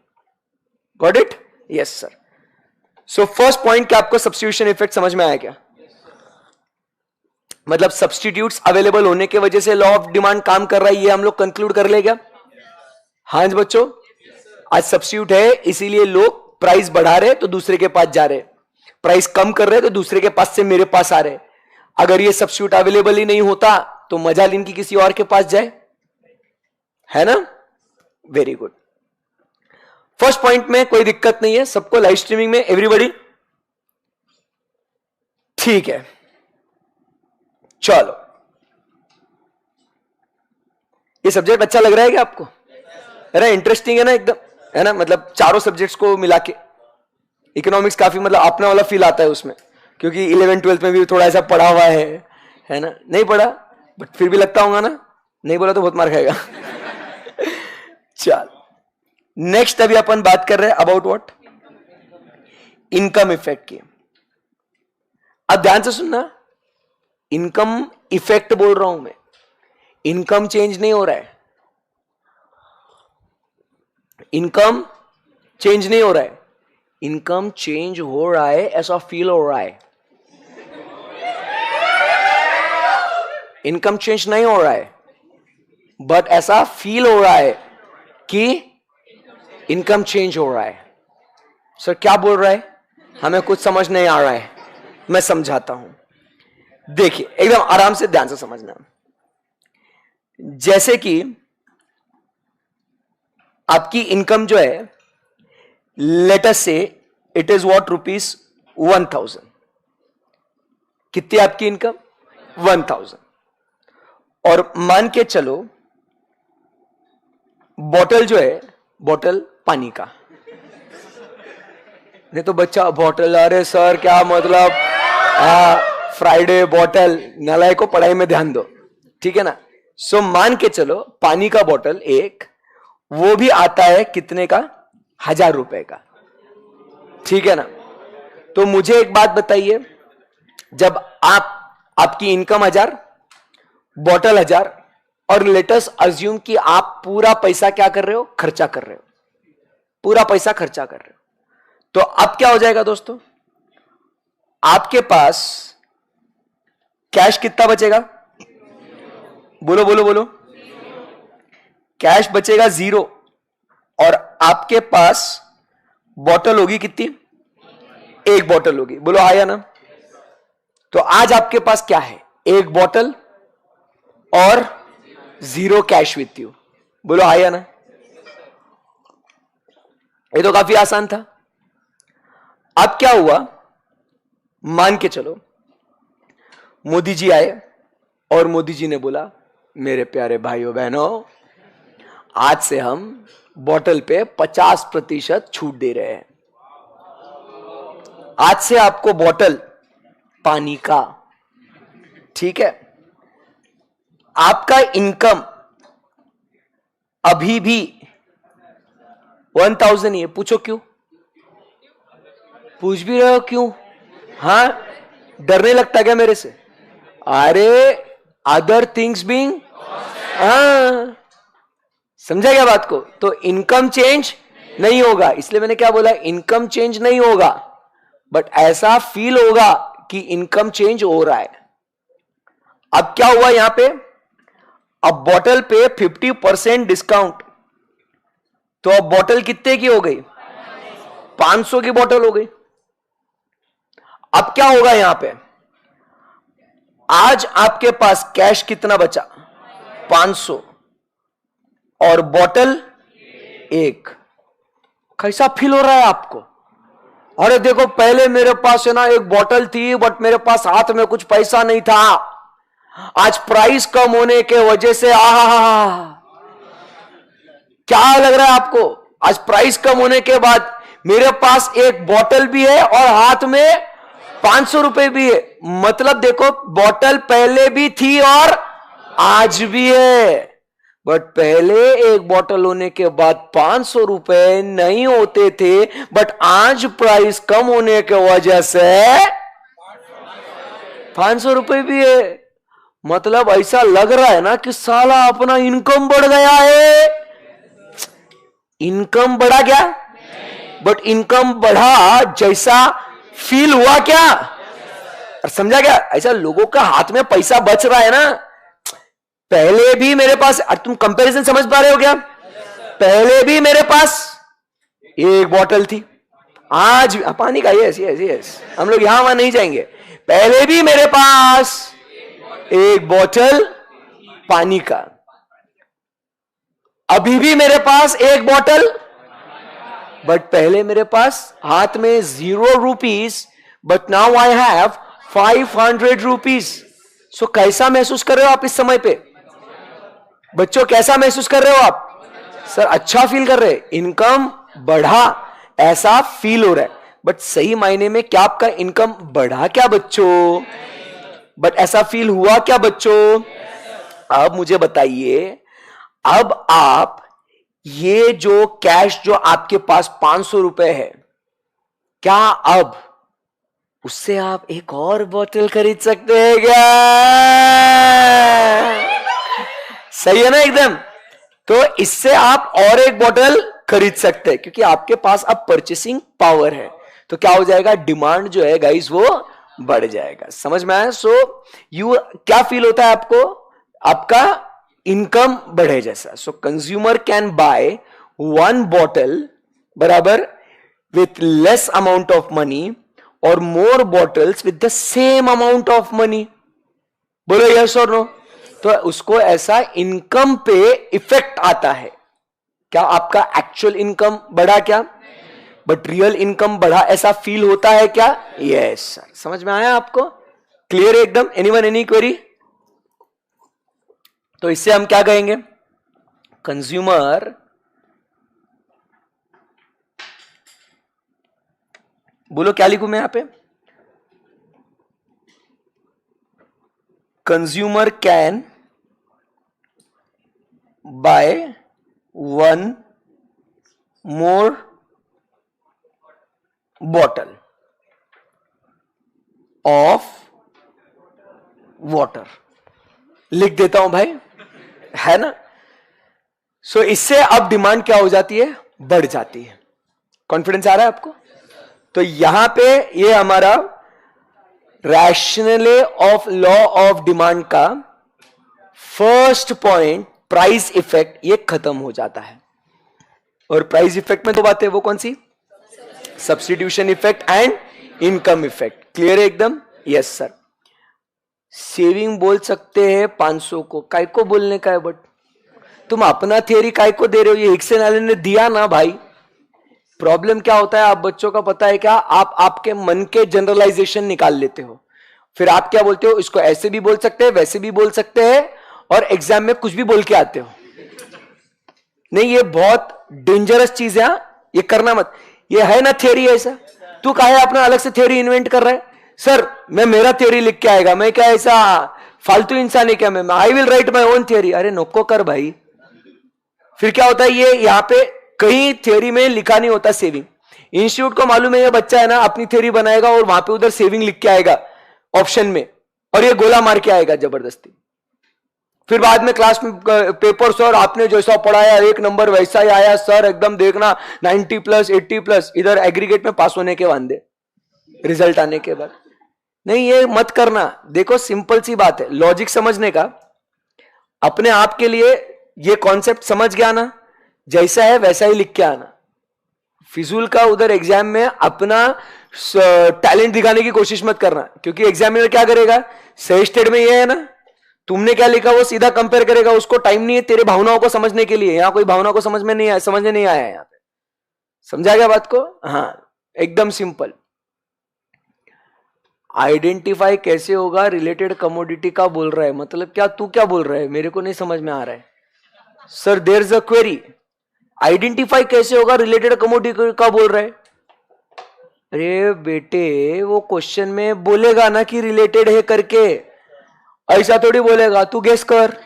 Got it? Yes sir. So first point क्या आपको सब्स्टिट्यूशन इफेक्ट समझ में आया क्या? मतलब सब्स्टिट्यूट्स अवेलेबल होने के वजह से लॉ ऑफ डिमांड काम कर रहा है, ये हम लोग कंक्लूड कर ले क्या? हाँ जी बच्चों, आज सब्स्टिट्यूट है इसीलिए लोग प्राइस बढ़ा रहे तो दूसरे के पास जा रहे, प्राइस कम कर रहे तो दूसरे के पास से मेरे पास आ रहे। अगर ये सब्स्टिट्यूट अवेलेबल ही नहीं होता तो मजाल इनकी किसी और के पास जाए, है ना? Very good. फर्स्ट पॉइंट में कोई दिक्कत नहीं है, सबको लाइव स्ट्रीमिंग में एवरीबॉडी ठीक है। चलो, ये सब्जेक्ट अच्छा लग रहा है क्या आपको? है ना, इंटरेस्टिंग है ना एकदम, है ना? मतलब चारों सब्जेक्ट्स को मिला के इकोनॉमिक्स काफी मतलब अपना वाला फील आता है उसमें, क्योंकि 11th-12th में भी थोड़ा ऐसा पढ़ा हुआ है ना? नहीं पढ़ा बट फिर भी लगता होगा ना, नहीं बोला तो बहुत मार खाएगा। चल नेक्स्ट अभी अपन बात कर रहे हैं अबाउट व्हाट? इनकम इफेक्ट की। अब ध्यान से सुनना, इनकम इफेक्ट बोल रहा हूं मैं, इनकम चेंज नहीं हो रहा है, इनकम चेंज नहीं हो रहा है, इनकम चेंज हो रहा है ऐसा फील हो रहा है। इनकम चेंज नहीं हो रहा है बट ऐसा फील हो रहा है कि इनकम चेंज हो रहा है। सर क्या बोल रहा है? हमें कुछ समझ नहीं आ रहा है, मैं समझाता हूं। देखिए एकदम आराम से ध्यान से समझना। जैसे कि आपकी इनकम जो है, लेट अस से इट इज व्हाट ₹1000। कितनी आपकी इनकम? 1000। और मान के चलो बॉटल जो है, बॉटल पानी का, नहीं तो बच्चा बॉटल, अरे सर क्या मतलब, फ्राइडे बॉटल, नालायक को पढ़ाई में ध्यान दो, ठीक है ना? सो मान के चलो पानी का बॉटल एक, वो भी आता है कितने का? ₹1000 का, ठीक है ना? तो मुझे एक बात बताइए, जब आपकी इनकम 1000, बॉटल 1000, और लेटस अज्यूम कि आप पूरा पैसा क्या कर रहे हो? खर्चा कर रहे हो, पूरा पैसा खर्चा कर रहे हो। तो अब क्या हो जाएगा दोस्तों? आपके पास कैश कितना बचेगा? बोलो बोलो बोलो। कैश बचेगा 0, और आपके पास बॉटल होगी कितनी? एक बॉटल होगी। बोलो हाँ या ना? तो आज आपके पास क्या है? एक बॉटल और 0 कैश विथ यू। बोलो हाँ या ना? ये तो काफी आसान था। अब क्या हुआ? मान के चलो मोदी जी आए और मोदी जी ने बोला, मेरे प्यारे भाइयों बहनों, आज से हम बॉटल पे 50% छूट दे रहे हैं। आज से आपको बॉटल पानी का, ठीक है? आपका इनकम अभी भी 1000 ही है। पूछो क्यों? पूछ भी रहे हो क्यों? हाँ, डरने लगता क्या मेरे से? अरे अदर थिंग्स बीइंग, हाँ समझा क्या बात को? तो इनकम चेंज नहीं होगा, इसलिए मैंने क्या बोला? इनकम चेंज नहीं होगा बट ऐसा फील होगा कि इनकम चेंज हो रहा है। अब क्या हुआ यहां पे? अब बॉटल पे 50% डिस्काउंट, तो अब बॉटल कितने की हो गई? 500 की बॉटल हो गई। अब क्या होगा यहां पे? आज आपके पास कैश कितना बचा? 500, और बॉटल एक। कैसा फील हो रहा है आपको? अरे देखो, पहले मेरे पास है ना एक बोतल थी, बट मेरे पास हाथ में कुछ पैसा नहीं था। आज प्राइस कम होने के वजह से क्या लग रहा है आपको? आज प्राइस कम होने के बाद मेरे पास एक बोतल भी है और हाथ में 500 रुपए भी है। मतलब देखो, बोतल पहले भी थी और आज भी है, बट पहले एक बोतल होने के बाद 500 रुपए नहीं होते थे, बट आज प्राइस कम होने की वजह से 500 रुपए भी है। मतलब ऐसा लग रहा है ना कि साला अपना इनकम बढ़ गया है। इनकम बढ़ा क्या? बट इनकम बढ़ा जैसा फील हुआ क्या? और समझा क्या? ऐसा लोगों का हाथ में पैसा बच रहा है ना। पहले भी मेरे पास, तुम कंपैरिजन समझ पा रहे हो क्या? पहले भी मेरे पास एक बोतल थी, आज पानी का, यस यस यस, हम लोग यहां वहां नहीं जाएंगे। पहले भी मेरे पास एक बोतल पानी का, अभी भी मेरे पास एक बोतल, बट पहले मेरे पास हाथ में 0 rupees, but now I have 500 rupees. So कैसा महसूस कर रहे हो आप इस समय पे? बच्चों, कैसा महसूस कर रहे हो आप? सर अच्छा फील कर रहे हैं, इनकम बढ़ा ऐसा फील हो रहा है। बट सही मायने में क्या आपका इनकम बढ़ा क्या बच्चों? बट ऐसा फील हुआ क्या बच्चों? अब मुझे बताइए, अब आप ये जो कैश जो आपके पास 500 रुपए है, क्या अब उससे आप एक और बोतल खरीद सकते हैं क्या? सही है ना एकदम? तो इससे आप और एक बोतल खरीद सकते हैं, क्योंकि आपके पास अब परचेसिंग पावर है। तो क्या हो जाएगा? डिमांड जो है गाइस वो बढ़ जाएगा। समझ में आया? सो यू क्या फील होता है आपको? आपका इनकम बढ़े जैसा। So consumer can buy 1 bottle बराबर with less amount of money और more bottles with the same amount of money. बोलो यस और नो? तो उसको ऐसा इनकम पे इफेक्ट आता है। क्या आपका एक्चुअल इनकम बढ़ा क्या? बट रियल इनकम बढ़ा ऐसा फील होता है क्या? Yes sir. समझ में आया आपको? क्लियर है एकदम? Anyone, any query? तो इससे हम क्या कहेंगे? कंज्यूमर बोलो, क्या लिखूं मैं यहां पे? Consumer can buy 1 more bottle of water. लिख देता हूं भाई, है ना? सो इससे अब डिमांड क्या हो जाती है? बढ़ जाती है। कॉन्फिडेंस आ रहा है आपको? तो यहां पे ये हमारा रैशनले ऑफ लॉ ऑफ डिमांड का फर्स्ट पॉइंट, प्राइस इफेक्ट, ये खत्म हो जाता है। और प्राइस इफेक्ट में दो बातें, वो कौन सी? Substitution effect and income effect. Clear है एकदम? Yes sir. सेविंग बोल सकते हैं 500 को, काय को बोलने का है? बट तुम अपना थियरी काय को दे रहे हो? ये हिक्सन एलन ने दिया ना भाई। प्रॉब्लम क्या होता है आप बच्चों का पता है क्या? आप आपके मन के जनरलाइजेशन निकाल लेते हो, फिर आप क्या बोलते हो? इसको ऐसे भी बोल सकते हैं, वैसे भी बोल सकते हैं, और एग्जाम में कुछ भी बोल के आते हो। नहीं, ये बहुत डेंजरस चीज है। ये करना मत। ये है ना थियरी ऐसा, तू काहे अपना अलग से थियरी इन्वेंट कर रहा है? सर मैं मेरा थियरी लिख के आएगा, मैं क्या ऐसा फालतू इंसान है क्या? मैं I will write my own theory. अरे नको कर भाई। फिर क्या होता है? ये यहां पे कहीं थियरी में लिखा नहीं होता सेविंग। इंस्टीट्यूट को मालूम है ये बच्चा है ना अपनी थियरी बनाएगा और वहां पे उधर सेविंग लिख के आएगा ऑप्शन में, और ये गोला मार के आएगा जबरदस्ती। फिर बाद में क्लास में पेपर, सर आपने जैसा पढ़ाया 1 नंबर वैसा ही आया सर, एकदम देखना 90+, 80+, इधर एग्रीगेट में पास होने के वांदे रिजल्ट आने के बाद। नहीं, ये मत करना। देखो सिंपल सी बात है, लॉजिक समझने का। अपने आप के लिए ये कॉन्सेप्ट समझ गया ना, जैसा है वैसा ही लिख के आना। फिजूल का उधर एग्जाम में अपना टैलेंट दिखाने की कोशिश मत करना, क्योंकि एग्जामिनर क्या करेगा? सही स्टेट में ये है ना, तुमने क्या लिखा वो सीधा कंपेयर करेगा, उसको टाइम नहीं है तेरे भावनाओं को समझने के लिए। यहां कोई भावना को समझने नहीं आया यहां पे। समझा गया बात को? हाँ, एकदम सिंपल। आइडेंटिफाई कैसे होगा? रिलेटेड कमोडिटी का बोल रहा है, मतलब क्या? तू क्या बोल रहा है? मेरे को नहीं समझ में आ रहा है sir. There is a query, identify कैसे होगा? रिलेटेड कमोडिटी का बोल रहा है। अरे बेटे, वो क्वेश्चन में बोलेगा ना कि रिलेटेड है करके, ऐसा थोड़ी बोलेगा। तू गेस कर,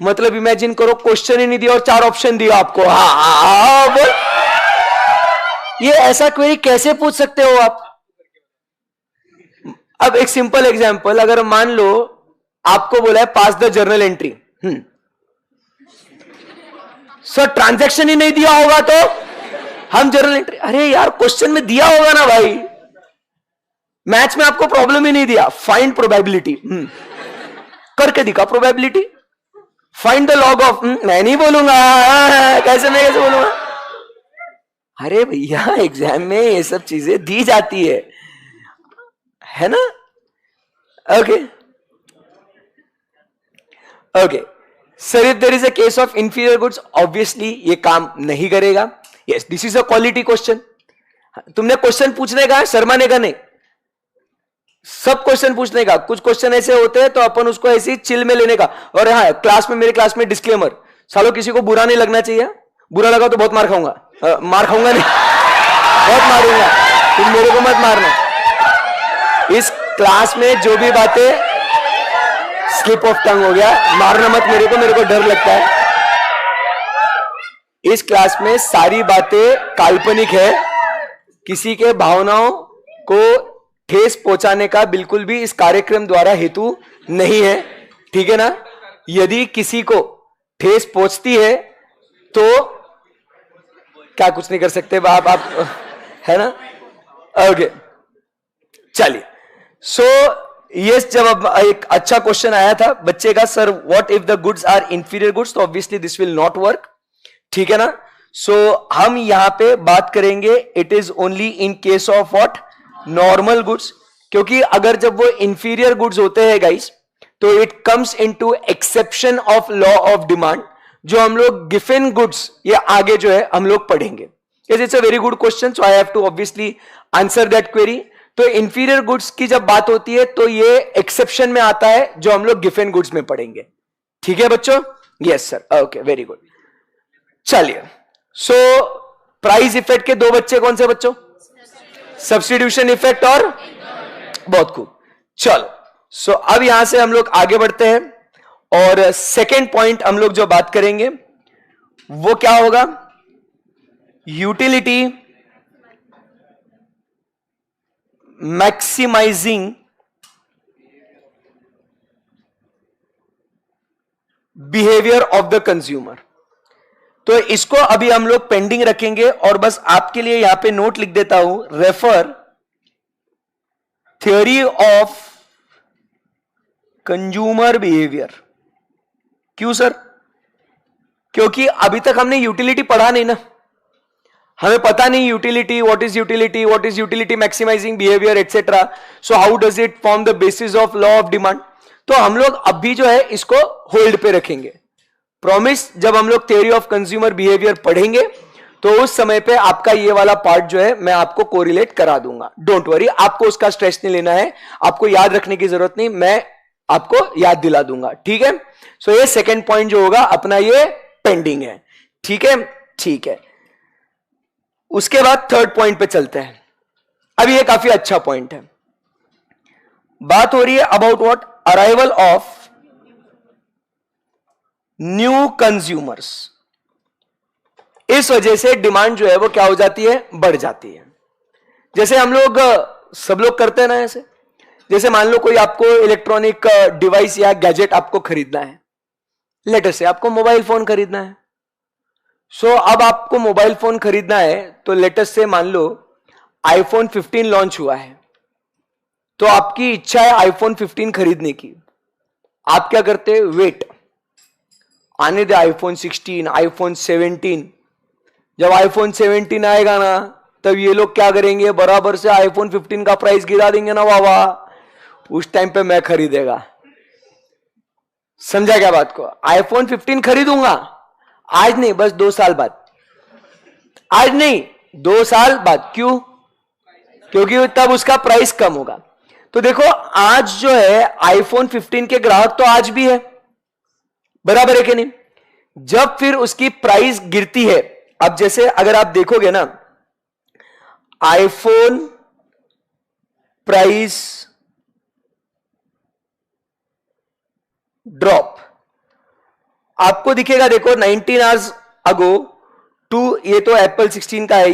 मतलब इमेजिन करो क्वेश्चन ही नहीं दिया और 4 ऑप्शन दिया आपको। हाँ बोल, ये ऐसा क्वेरी कैसे पूछ सकते हो आप? अब एक सिंपल एग्जांपल, अगर मान लो आपको बोला है pass the journal entry, sir transaction ही नहीं दिया होगा तो हम जर्नल एंट्री। अरे यार, क्वेश्चन में दिया होगा ना भाई, मैथ्स में आपको प्रॉब्लम ही नहीं दिया। फाइंड प्रोबेबिलिटी, करके दिखा probability. Find the log of, मैं नहीं बोलूंगा। कैसे मैं कैसे बोलूंगा? अरे भैया, एग्जाम में ये सब चीजें दी जाती है ना? Okay okay sir, if there is a case of inferior goods, obviously ये काम नहीं करेगा। Yes, this is a quality question. तुमने क्वेश्चन पूछने का, शर्माने का नहीं, सब क्वेश्चन पूछने का। कुछ क्वेश्चन ऐसे होते हैं तो अपन उसको ऐसे ही चिल में लेने का। और हाँ, क्लास में, मेरे क्लास में डिस्क्लेमर, सालों किसी को बुरा नहीं लगना चाहिए। बुरा लगा तो बहुत मार खाऊंगा। मार खाऊंगा नहीं, बहुत मारूंगा, तुम मेरे को मत मारना। इस क्लास में जो भी बातें, स्लिप ऑफ टंग हो गया, मारना मत मेरे को डर लगता है। इस क्लास में सारी बातें काल्पनिक है, किसी के भावनाओं को ठेस पहुंचाने का बिल्कुल भी इस कार्यक्रम द्वारा हेतु नहीं है, ठीक है ना? यदि किसी को ठेस पहुंचती है तो क्या कुछ नहीं कर सकते आप है ना? ओके, चलिए। सो यस, जब अब एक अच्छा क्वेश्चन आया था बच्चे का, sir what if the goods are inferior goods, तो obviously this will not work, ठीक है ना? सो हम यहां पे बात करेंगे it is only in case of what, normal goods. क्योंकि अगर जब वो इंफीरियर गुड्स होते हैं गाइस, तो it comes into exception of law of demand, जो हम लोग गिवन गुड्स, ये आगे जो है हम लोग पढ़ेंगे। It's a very good question, so I have to obviously answer that query. तो इंफीरियर गुड्स की जब बात होती है तो ये एक्सेप्शन में आता है, जो हम लोग गिवन गुड्स में पढ़ेंगे, ठीक है बच्चों? Yes sir, okay, very good. चलिए, सो प्राइस इफेक्ट के 2 बच्चे कौन से बच्चों? सब्स्टिट्यूशन इफेक्ट और, बहुत खूब। चलो, सो अब यहां से हम लोग आगे बढ़ते हैं और सेकेंड पॉइंट हम लोग जो बात करेंगे वो क्या होगा? Utility maximising behaviour of the consumer. तो इसको अभी हम लोग पेंडिंग रखेंगे और बस आपके लिए यहां पे नोट लिख देता हूं, refer theory of consumer behaviour. क्यों सर? क्योंकि अभी तक हमने यूटिलिटी पढ़ा नहीं ना, हमें पता नहीं utility, what is utility maximising behaviour etcetera. So how does it form the basis of law of demand. तो हम लोग अभी जो है इसको होल्ड पे रखेंगे। प्रॉमिस, जब हम लोग थ्योरी ऑफ कंज्यूमर बिहेवियर पढ़ेंगे तो उस समय पे आपका ये वाला पार्ट जो है मैं आपको कोरिलेट करा दूंगा। डोंट वरी, आपको उसका स्ट्रेस नहीं लेना है, आपको याद रखने की जरूरत नहीं, मैं आपको याद दिला दूंगा, ठीक है? सो ये सेकेंड पॉइंट जो होगा अपना ये पेंडिंग है, ठीक है? ठीक है, उसके बाद थर्ड पॉइंट पे चलते हैं। अब ये काफी अच्छा पॉइंट है। बात हो रही है about what, arrival of new consumers. इस वजह से डिमांड जो है वो क्या हो जाती है, बढ़ जाती है। जैसे हम लोग सब लोग करते हैं ना ऐसे, जैसे मान लो कोई आपको इलेक्ट्रॉनिक डिवाइस या गैजेट आपको खरीदना है, लेटर से आपको मोबाइल फोन खरीदना है। सो अब आपको मोबाइल फोन खरीदना है तो लेटेस्ट से मान लो आईफोन 15 लॉन्च हुआ है, तो आपकी इच्छा है आईफोन 15 खरीदने की। आप क्या करते हैं, वेट आने दे आईफोन 16, आईफोन 17। जब आईफोन 17 आएगा ना तब ये लोग क्या करेंगे, बराबर से आईफोन 15 का प्राइस गिरा देंगे ना बाबा, उस टाइम पे मैं खरीदेगा। समझा क्या बात को? आईफोन 15 खरीदूंगा आज नहीं, बस 2 साल बाद। आज नहीं, 2 साल बाद। क्यों? क्योंकि तब उसका प्राइस कम होगा। तो देखो आज जो है आईफोन 15 के ग्राहक तो आज भी है, बराबर है कि नहीं? जब फिर उसकी प्राइस गिरती है, अब जैसे अगर आप देखोगे ना, आईफोन प्राइस ड्रॉप आपको दिखेगा, देखो 19 आवर्स अगो टू, ये तो एप्पल 16 का है,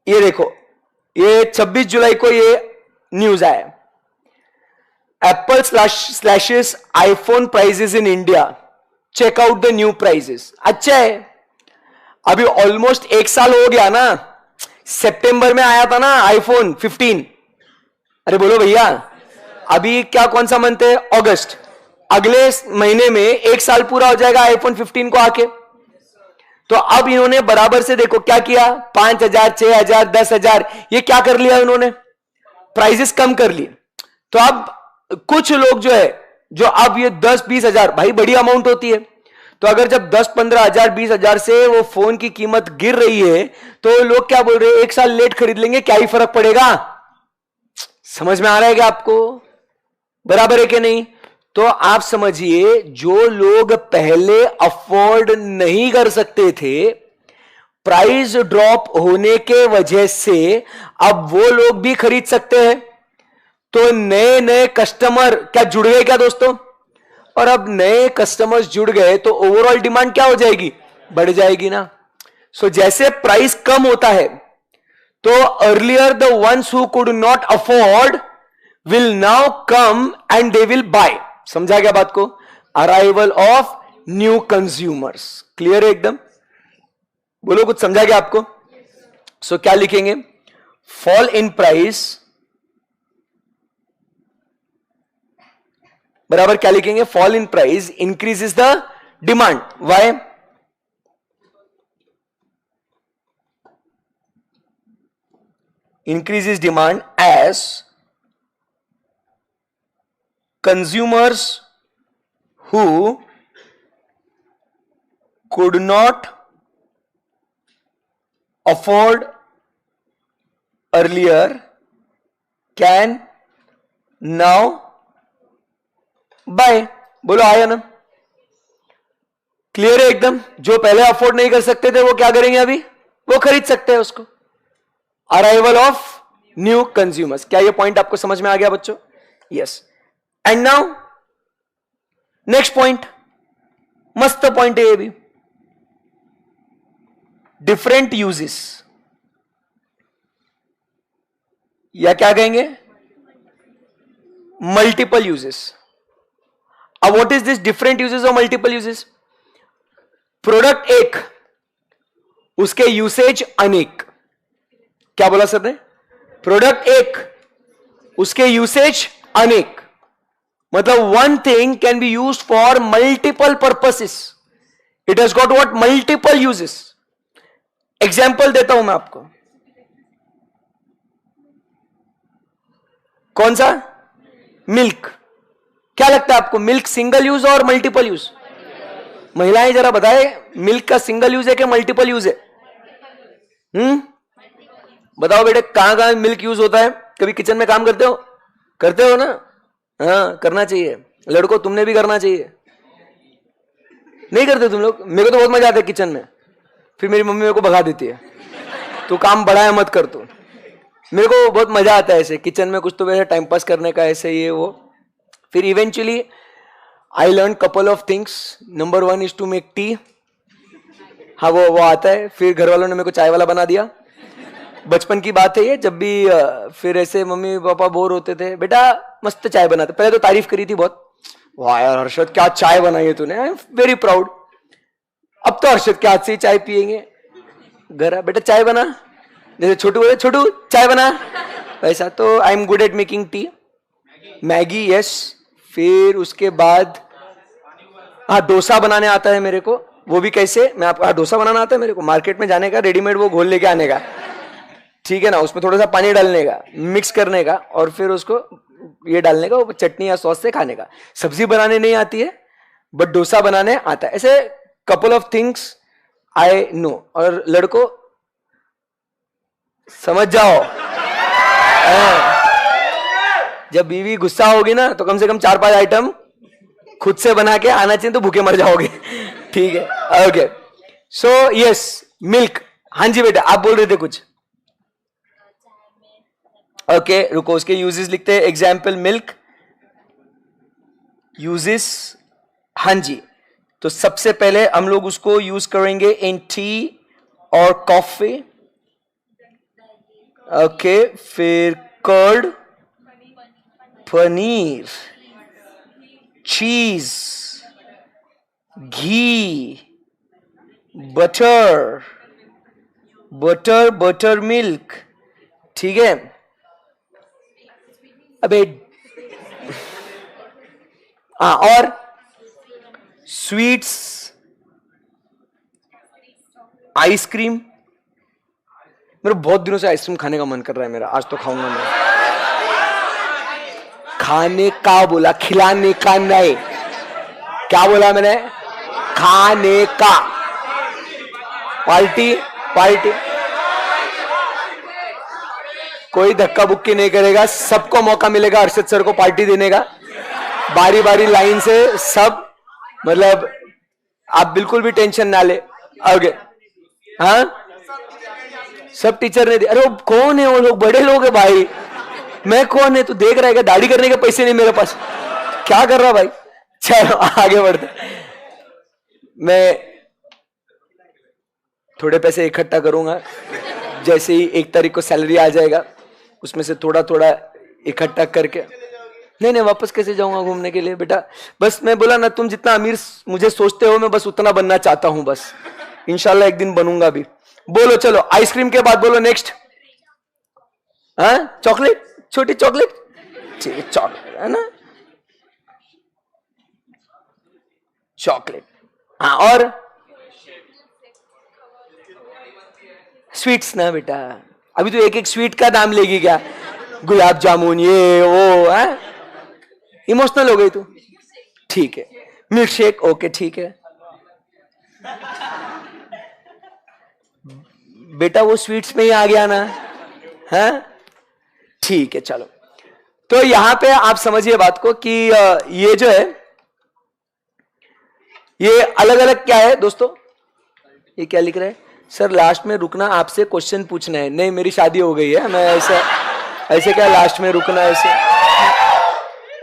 ये देखो, ये 26 जुलाई को ये न्यूज आया, Apple slashes iPhone prices in India, check out the new prices. अच्छा है, अभी ऑलमोस्ट 1 साल हो गया ना, सितंबर में आया था ना आईफोन 15। अरे बोलो भैया, अभी क्या कौन सा मंथ है? अगस्त। अगले महीने में 1 साल पूरा हो जाएगा आईफोन 15 को आके। तो अब इन्होंने बराबर से देखो क्या किया, 5,000, 6,000, 10,000, ये क्या कर लिया उन्होंने? प्राइसेस कम कर लिए। तो अब कुछ लोग जो है, जो अब ये 10-20 हजार, भाई बड़ी अमाउंट होती है, तो अगर जब 10-15 हजार, 20 हजार से वो फोन की कीमत गिर रही है, तो लोग क्या बोल रहे हैं, 1 साल लेट खरीद लेंगे, क्या ही फर्क पड़ेगा। समझ में आ रहा है क्या आपको? बराबर है कि नहीं? तो आप समझिए, जो लोग पहले अफोर्ड नहीं कर सकते थे, प्राइस ड्रॉप होने के वजह से अब वो लोग भी खरीद सकते हैं। तो नए नए कस्टमर क्या जुड़ गए क्या दोस्तों? और अब नए कस्टमर्स जुड़ गए तो ओवरऑल डिमांड क्या हो जाएगी? बढ़ जाएगी ना। सो जैसे प्राइस कम होता है, तो earlier the ones who could not afford will now come and they will buy. समझा क्या बात को? Arrival of new consumers. Clear है एकदम? बोलो कुछ समझा क्या आपको? सो क्या लिखेंगे? फॉल इन प्राइस, बराबर क्या लिखेंगे? Fall in price increases the demand. Why? increases demand as consumers who could not afford earlier can now buy। बोलो आया ना? क्लियर है एकदम? जो पहले अफोर्ड नहीं कर सकते थे वो क्या करेंगे? अभी वो खरीद सकते हैं उसको। Arrival of new consumers. क्या ये पॉइंट आपको समझ में आ गया बच्चों? Yes. And now next point, मस्त पॉइंट है ये भी, डिफरेंट यूजेस, या क्या कहेंगे? Multiple uses. अब what is this different uses और मल्टीपल यूजेस? प्रोडक्ट एक, उसके यूसेज अनेक। क्या बोला सर ने? प्रोडक्ट एक, उसके यूसेज अनेक, मतलब one thing can be used for multiple purposes. It has got what? Multiple uses. Example देता हूं मैं आपको। कौन सा? मिल्क। क्या लगता है आपको, मिल्क सिंगल यूज और मल्टीपल यूज? महिलाएं जरा बताए, मिल्क का सिंगल यूज है कि मल्टीपल यूज है? बताओ बेटे, कहां कहां मिल्क यूज होता है? कभी किचन में काम करते हो? करते हो ना? हाँ, करना चाहिए। लड़कों तुमने भी करना चाहिए। नहीं करते तुम लोग? मेरे को तो बहुत मजा आता है किचन में, फिर मेरी मम्मी मेरे को भगा देती है, तू काम बढ़ाया मत कर तू। मेरे को बहुत मजा आता है ऐसे किचन में कुछ तो वैसे टाइम पास करने का, ऐसे ये वो। फिर eventually I learn couple of things. Number 1 is to make tea. हाँ वो आता है। फिर घर वालों ने मेरे को चाय वाला बना दिया। बचपन की बात है ये, जब भी फिर ऐसे मम्मी पापा बोर होते थे, बेटा मस्त चाय बनाते। पहले तो तारीफ करी थी बहुत, वाह यार हर्षद क्या चाय बनाई है तूने, आई एम वेरी प्राउड। अब तो हर्षद के हाथ से ही चाय पियेंगे। घर बेटा चाय बना, जैसे छोटू बोले छोटू चाय बना, वैसा। तो I am good at making tea. Maggi yes. फिर उसके बाद हाँ डोसा बनाने आता है मेरे को। वो भी कैसे? मैं आपको, डोसा बनाना आता है मेरे को। मार्केट में जाने का, रेडीमेड वो घोल लेके आने का, ठीक है ना, उसमें थोड़ा सा पानी डालने का, मिक्स करने का, और फिर उसको ये डालने का, वो चटनी या सॉस से खाने का। सब्जी बनाने नहीं आती है बट डोसा बनाने आता है। ऐसे couple of things I know. और लड़कों समझ जाओ, जब बीवी गुस्सा होगी ना तो कम से कम 4-5 आइटम खुद से बना के आना चाहिए, तो भूखे मर जाओगे। ठीक है, ओके। So yes, milk. हाँ जी बेटा, आप बोल रहे थे कुछ। ओके रुको, उसके यूजेस लिखते हैं। Example milk uses. हाँ जी, तो सबसे पहले हम लोग उसको यूज करेंगे इन टी और कॉफी। ओके, फिर कर्ड, पनीर, चीज, घी, बटर, बटर मिल्क। ठीक है, अबे हाँ, और स्वीट्स, आइसक्रीम। मेरे बहुत दिनों से आइसक्रीम खाने का मन कर रहा है मेरा, आज तो खाऊंगा मैं। खाने का बोला, खिलाने का नहीं। क्या बोला मैंने? खाने का। पार्टी पार्टी, कोई धक्का बुक्की नहीं करेगा, सबको मौका मिलेगा अर्शद सर को पार्टी देने का, बारी बारी लाइन से सब। मतलब आप बिल्कुल भी टेंशन ना ले। ओके, हाँ सब टीचर ने दिया। अरे वो कौन है? वो लोग बड़े लोग है भाई, मैं कौन है? तू देख रहा है क्या? दाढ़ी करने के पैसे नहीं मेरे पास, क्या कर रहा भाई? चलो आगे बढ़ते। मैं थोड़े पैसे इकट्ठा करूंगा, जैसे ही 1 तारीख को सैलरी आ जाएगा उसमें से थोड़ा थोड़ा इकट्ठा करके। नहीं, वापस कैसे जाऊंगा घूमने के लिए बेटा? बस मैं बोला ना, तुम जितना अमीर मुझे सोचते हो, मैं बस उतना बनना चाहता हूं। बस इंशाल्लाह एक दिन बनूंगा भी। बोलो चलो, आइसक्रीम के बाद बोलो नेक्स्ट। हाँ, चॉकलेट, छोटी चॉकलेट। ठीक है, चॉकलेट है ना, चॉकलेट। हाँ, और स्वीट्स ना बेटा, अभी तो एक एक स्वीट का दाम लेगी क्या? गुलाब जामुन, ये वो है। इमोशनल हो गई तू? ठीक है, मिल्क शेक, ओके ठीक है बेटा, वो स्वीट्स में ही आ गया ना। है ठीक है, चलो। तो यहां पे आप समझिए बात को कि ये जो है, ये अलग अलग क्या है दोस्तों? ये क्या लिख रहा है सर? लास्ट में रुकना, आपसे क्वेश्चन पूछना है। नहीं, मेरी शादी हो गई है, मैं ऐसे क्या लास्ट में रुकना है? ऐसे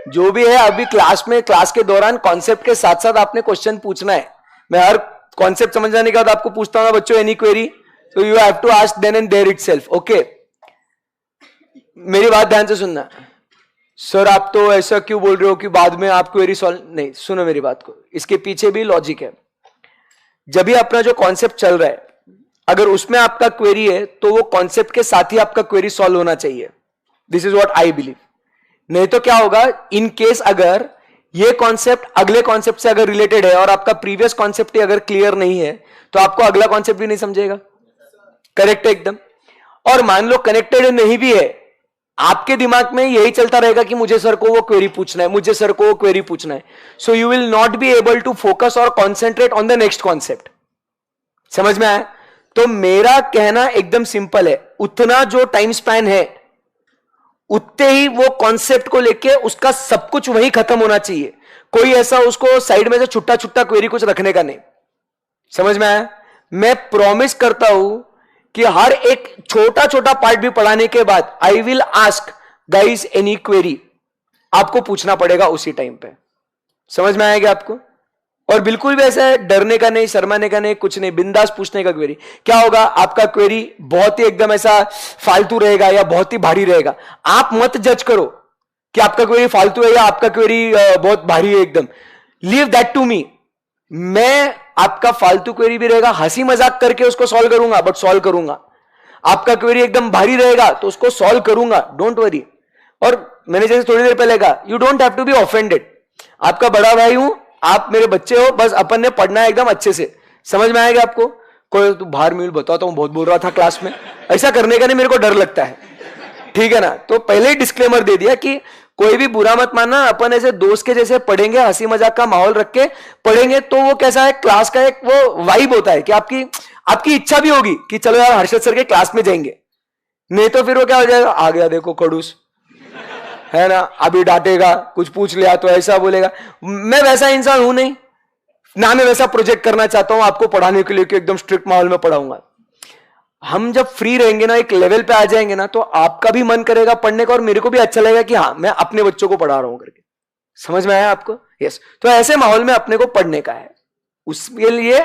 जो भी है, अभी क्लास के दौरान कॉन्सेप्ट के साथ साथ आपने क्वेश्चन पूछना है। मैं हर कॉन्सेप्ट समझ जाने के बाद आपको पूछता हूँ बच्चों, एनी क्वेरी, तो you have to ask then and there itself. Okay, मेरी बात ध्यान से सुनना। सर आप तो ऐसा क्यों बोल रहे हो कि बाद में आप क्वेरी सॉल्व? नहीं, सुनो मेरी बात को, इसके पीछे भी लॉजिक है। जब भी अपना जो कॉन्सेप्ट चल रहा है, अगर उसमें आपका क्वेरी है तो वो कॉन्सेप्ट के साथ ही आपका क्वेरी सॉल्व होना चाहिए। This is what I believe. नहीं तो क्या होगा, इन केस अगर ये कॉन्सेप्ट अगले कॉन्सेप्ट से अगर रिलेटेड है और आपका प्रीवियस कॉन्सेप्ट ही अगर क्लियर नहीं है, तो आपको अगला कॉन्सेप्ट भी नहीं समझेगा। करेक्ट है एकदम। और मान लो कनेक्टेड नहीं भी है, आपके दिमाग में यही चलता रहेगा कि मुझे सर को वो क्वेरी पूछना है, मुझे सर को वो क्वेरी पूछना है। So you will not be able to focus और concentrate on the next concept. समझ में आया? तो मेरा कहना एकदम सिंपल है, उतना जो टाइम स्पैन है उतने ही वो कॉन्सेप्ट को लेके उसका सब कुछ वही खत्म होना चाहिए। कोई ऐसा उसको साइड में से छुट्टा छुट्टा क्वेरी कुछ रखने का नहीं। समझ में आया? मैं प्रॉमिस करता हूं कि हर एक छोटा छोटा पार्ट भी पढ़ाने के बाद I will ask guys any query, आपको पूछना पड़ेगा उसी टाइम पे। समझ में आएगा आपको? और बिल्कुल भी ऐसा डरने का नहीं, शर्माने का नहीं, कुछ नहीं, बिंदास पूछने का क्वेरी। क्या होगा, आपका क्वेरी बहुत ही एकदम ऐसा फालतू रहेगा या बहुत ही भारी रहेगा। आप मत जज करो कि आपका क्वेरी फालतू है या आपका क्वेरी बहुत भारी है एकदम। Leave that to me. मैं आपका फालतू क्वेरी भी रहेगा, हंसी मजाक करके उसको सॉल्व करूंगा, बट सॉल्व करूंगा। आपका क्वेरी एकदम भारी रहेगा तो उसको सॉल्व करूंगा, डोंट वरी। और मैंने जैसे थोड़ी देर पहले कहा, you don't have to be offended. आपका बड़ा भाई हूं, आप मेरे बच्चे हो, बस अपन ने पढ़ना है एकदम अच्छे से। समझ में आएगा आपको? कोई तो बाहर मिल बताता हूं, बहुत बोल रहा था क्लास में, ऐसा करने का नहीं, मेरे को डर लगता है। ठीक है ना। तो पहले ही डिस्क्लेमर दे दिया कि कोई भी बुरा मत मानना, अपन ऐसे दोस्त के जैसे पढ़ेंगे, हंसी मजाक का माहौल रख के पढ़ेंगे, तो वो कैसा है, क्लास का एक वो वाइब होता है कि आपकी इच्छा भी होगी कि चलो यार हर्षद सर के क्लास में जाएंगे। नहीं तो फिर वो क्या हो जाएगा, आ गया देखो खड़ूस, है ना, अभी डांटेगा, कुछ पूछ लिया तो ऐसा बोलेगा। मैं वैसा इंसान हूं नहीं ना, मैं वैसा प्रोजेक्ट करना चाहता हूं आपको पढ़ाने के लिए कि एकदम स्ट्रिक्ट माहौल में पढ़ाऊंगा। हम जब फ्री रहेंगे ना, एक लेवल पे आ जाएंगे ना, तो आपका भी मन करेगा पढ़ने का और मेरे को भी अच्छा लगेगा कि हाँ मैं अपने बच्चों को पढ़ा रहा हूं करके। समझ में आया आपको? यस। तो ऐसे माहौल में अपने को पढ़ने का है, उसके लिए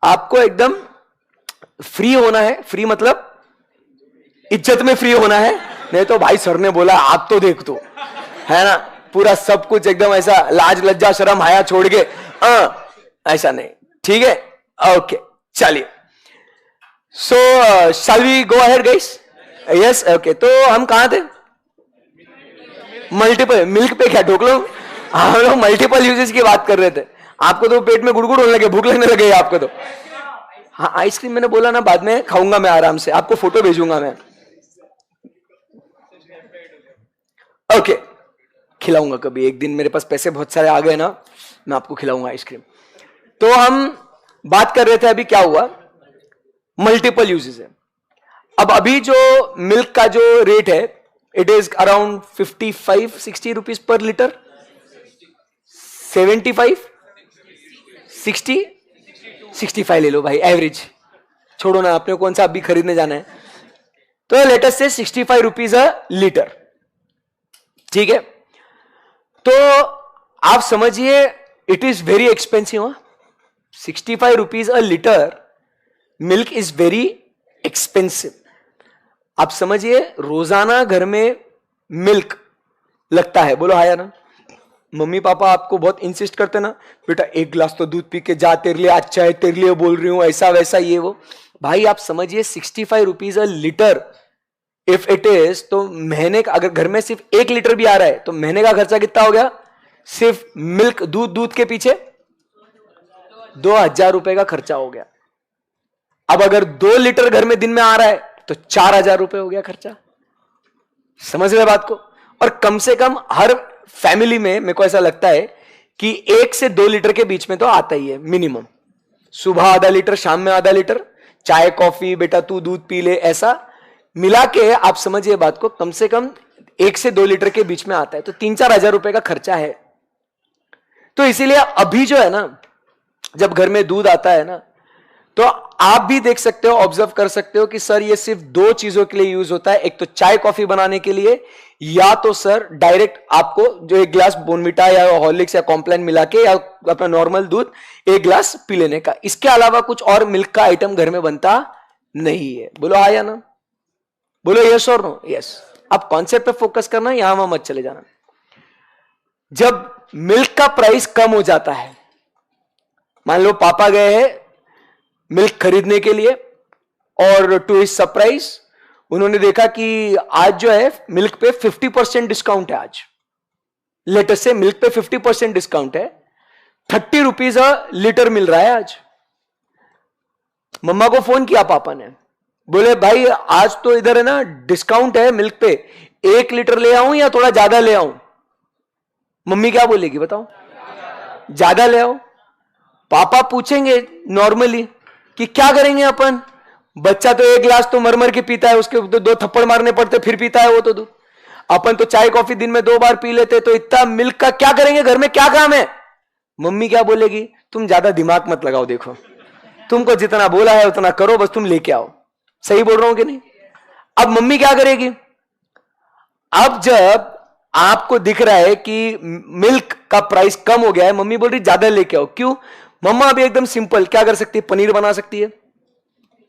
आपको एकदम फ्री होना है। फ्री मतलब इज्जत में फ्री होना है, नहीं तो भाई सर ने बोला आप तो देख तो, है ना, पूरा सब कुछ एकदम ऐसा लाज लज्जा शर्म हाया छोड़ के ऐसा नहीं, ठीक है। ओके चलिए, so shall we go ahead guys? Yes okay. तो हम कहां थे? मल्टीपल मिल्क पे क्या ठोक लो, हम लोग मल्टीपल यूजेस की बात कर रहे थे। आपको तो पेट में गुड़गुड़ होने लगे, भूख लगने लगे आपको तो। हाँ आइसक्रीम मैंने बोला ना बाद में खाऊंगा मैं आराम से, आपको फोटो भेजूंगा मैं। ओके खिलाऊंगा कभी एक दिन, मेरे पास पैसे बहुत सारे आ गए ना, मैं आपको खिलाऊंगा आइसक्रीम। तो हम बात कर रहे थे अभी क्या हुआ, मल्टीपल यूजेस है। अब अभी जो मिल्क का जो रेट है, it is around 55-60 rupees per litre. 75 60 65 ले लो भाई, एवरेज छोड़ो ना, आपने कौन सा अभी खरीदने जाना है। तो लेटेस्ट से 65 रुपीज अ लीटर, ठीक है। तो आप समझिए it is very expensive. 65 rupees a litre milk is very expensive. आप समझिए रोजाना घर में मिल्क लगता है, बोलो हाया ना। मम्मी पापा आपको बहुत इंसिस्ट करते ना, बेटा एक गिलास तो दूध पी के जा, तेरे लिए अच्छा है, तेरे लिए बोल रही हूं, ऐसा वैसा ये वो। भाई आप समझिए 65 rupees a litre if it is, तो महीने का अगर घर में सिर्फ 1 लीटर भी आ रहा है तो महीने का खर्चा कितना हो गया, सिर्फ मिल्क दूध के पीछे 2000 रुपए का खर्चा हो गया। अब अगर 2 लीटर घर में दिन में आ रहा है तो 4000 रुपए हो गया खर्चा। समझ रहे बात को? और कम से कम हर फैमिली में मेरे को ऐसा लगता है कि 1 से 2 लीटर के बीच में तो आता ही है मिनिमम। सुबह आधा लीटर, शाम में आधा लीटर, चाय कॉफी बेटा तू दूध पी ले, ऐसा मिला के आप समझिए बात को, कम से कम 1 से 2 लीटर के बीच में आता है, तो 3-4 हजार रुपए का खर्चा है। तो इसीलिए अभी जो है ना, जब घर में दूध आता है ना, तो आप भी देख सकते हो, ऑब्जर्व कर सकते हो कि सर ये सिर्फ 2 चीजों के लिए यूज होता है। एक तो चाय कॉफी बनाने के लिए, या तो सर डायरेक्ट आपको जो 1 गिलास बोनविटा या हॉर्लिक्स या कॉम्प्लान मिला के या अपना नॉर्मल दूध 1 गिलास पी लेने का। इसके अलावा कुछ और मिल्क का आइटम घर में बनता नहीं है। बोलो हाँ या ना, बोलो यस और नो। यस। अब कॉन्सेप्ट पे फोकस करना, यहां वहां मत चले जाना। जब मिल्क का प्राइस कम हो जाता है, मान लो पापा गए हैं मिल्क खरीदने के लिए और टू हिज सरप्राइज उन्होंने देखा कि आज जो है मिल्क पे 50% डिस्काउंट है। आज लेटेस्ट से मिल्क पे 50% डिस्काउंट है, 30 रुपीज अ लीटर मिल रहा है आज। मम्मा को फोन किया पापा ने, बोले भाई आज तो इधर है ना डिस्काउंट है मिल्क पे, 1 लीटर ले आऊं या थोड़ा ज्यादा ले आऊं? मम्मी क्या बोलेगी बताओ? ज्यादा ले आओ। पापा पूछेंगे नॉर्मली कि क्या करेंगे अपन, बच्चा तो 1 गिलास तो मर के पीता है, उसके तो 2 थप्पड़ मारने पड़ते फिर पीता है वो तो दूध। अपन तो चाय कॉफी दिन में 2 बार पी लेते, तो इतना मिल्क का क्या करेंगे, घर में क्या काम है? मम्मी क्या बोलेगी, तुम ज्यादा दिमाग मत लगाओ, देखो तुमको जितना बोला है उतना करो, बस तुम लेके आओ। सही बोल रहा हूं कि नहीं? अब मम्मी क्या करेगी? अब जब आपको दिख रहा है कि मिल्क का प्राइस कम हो गया है, मम्मी बोल रही ज्यादा लेके आओ। क्यों? मम्मा अभी एकदम सिंपल क्या कर सकती है, पनीर बना सकती है।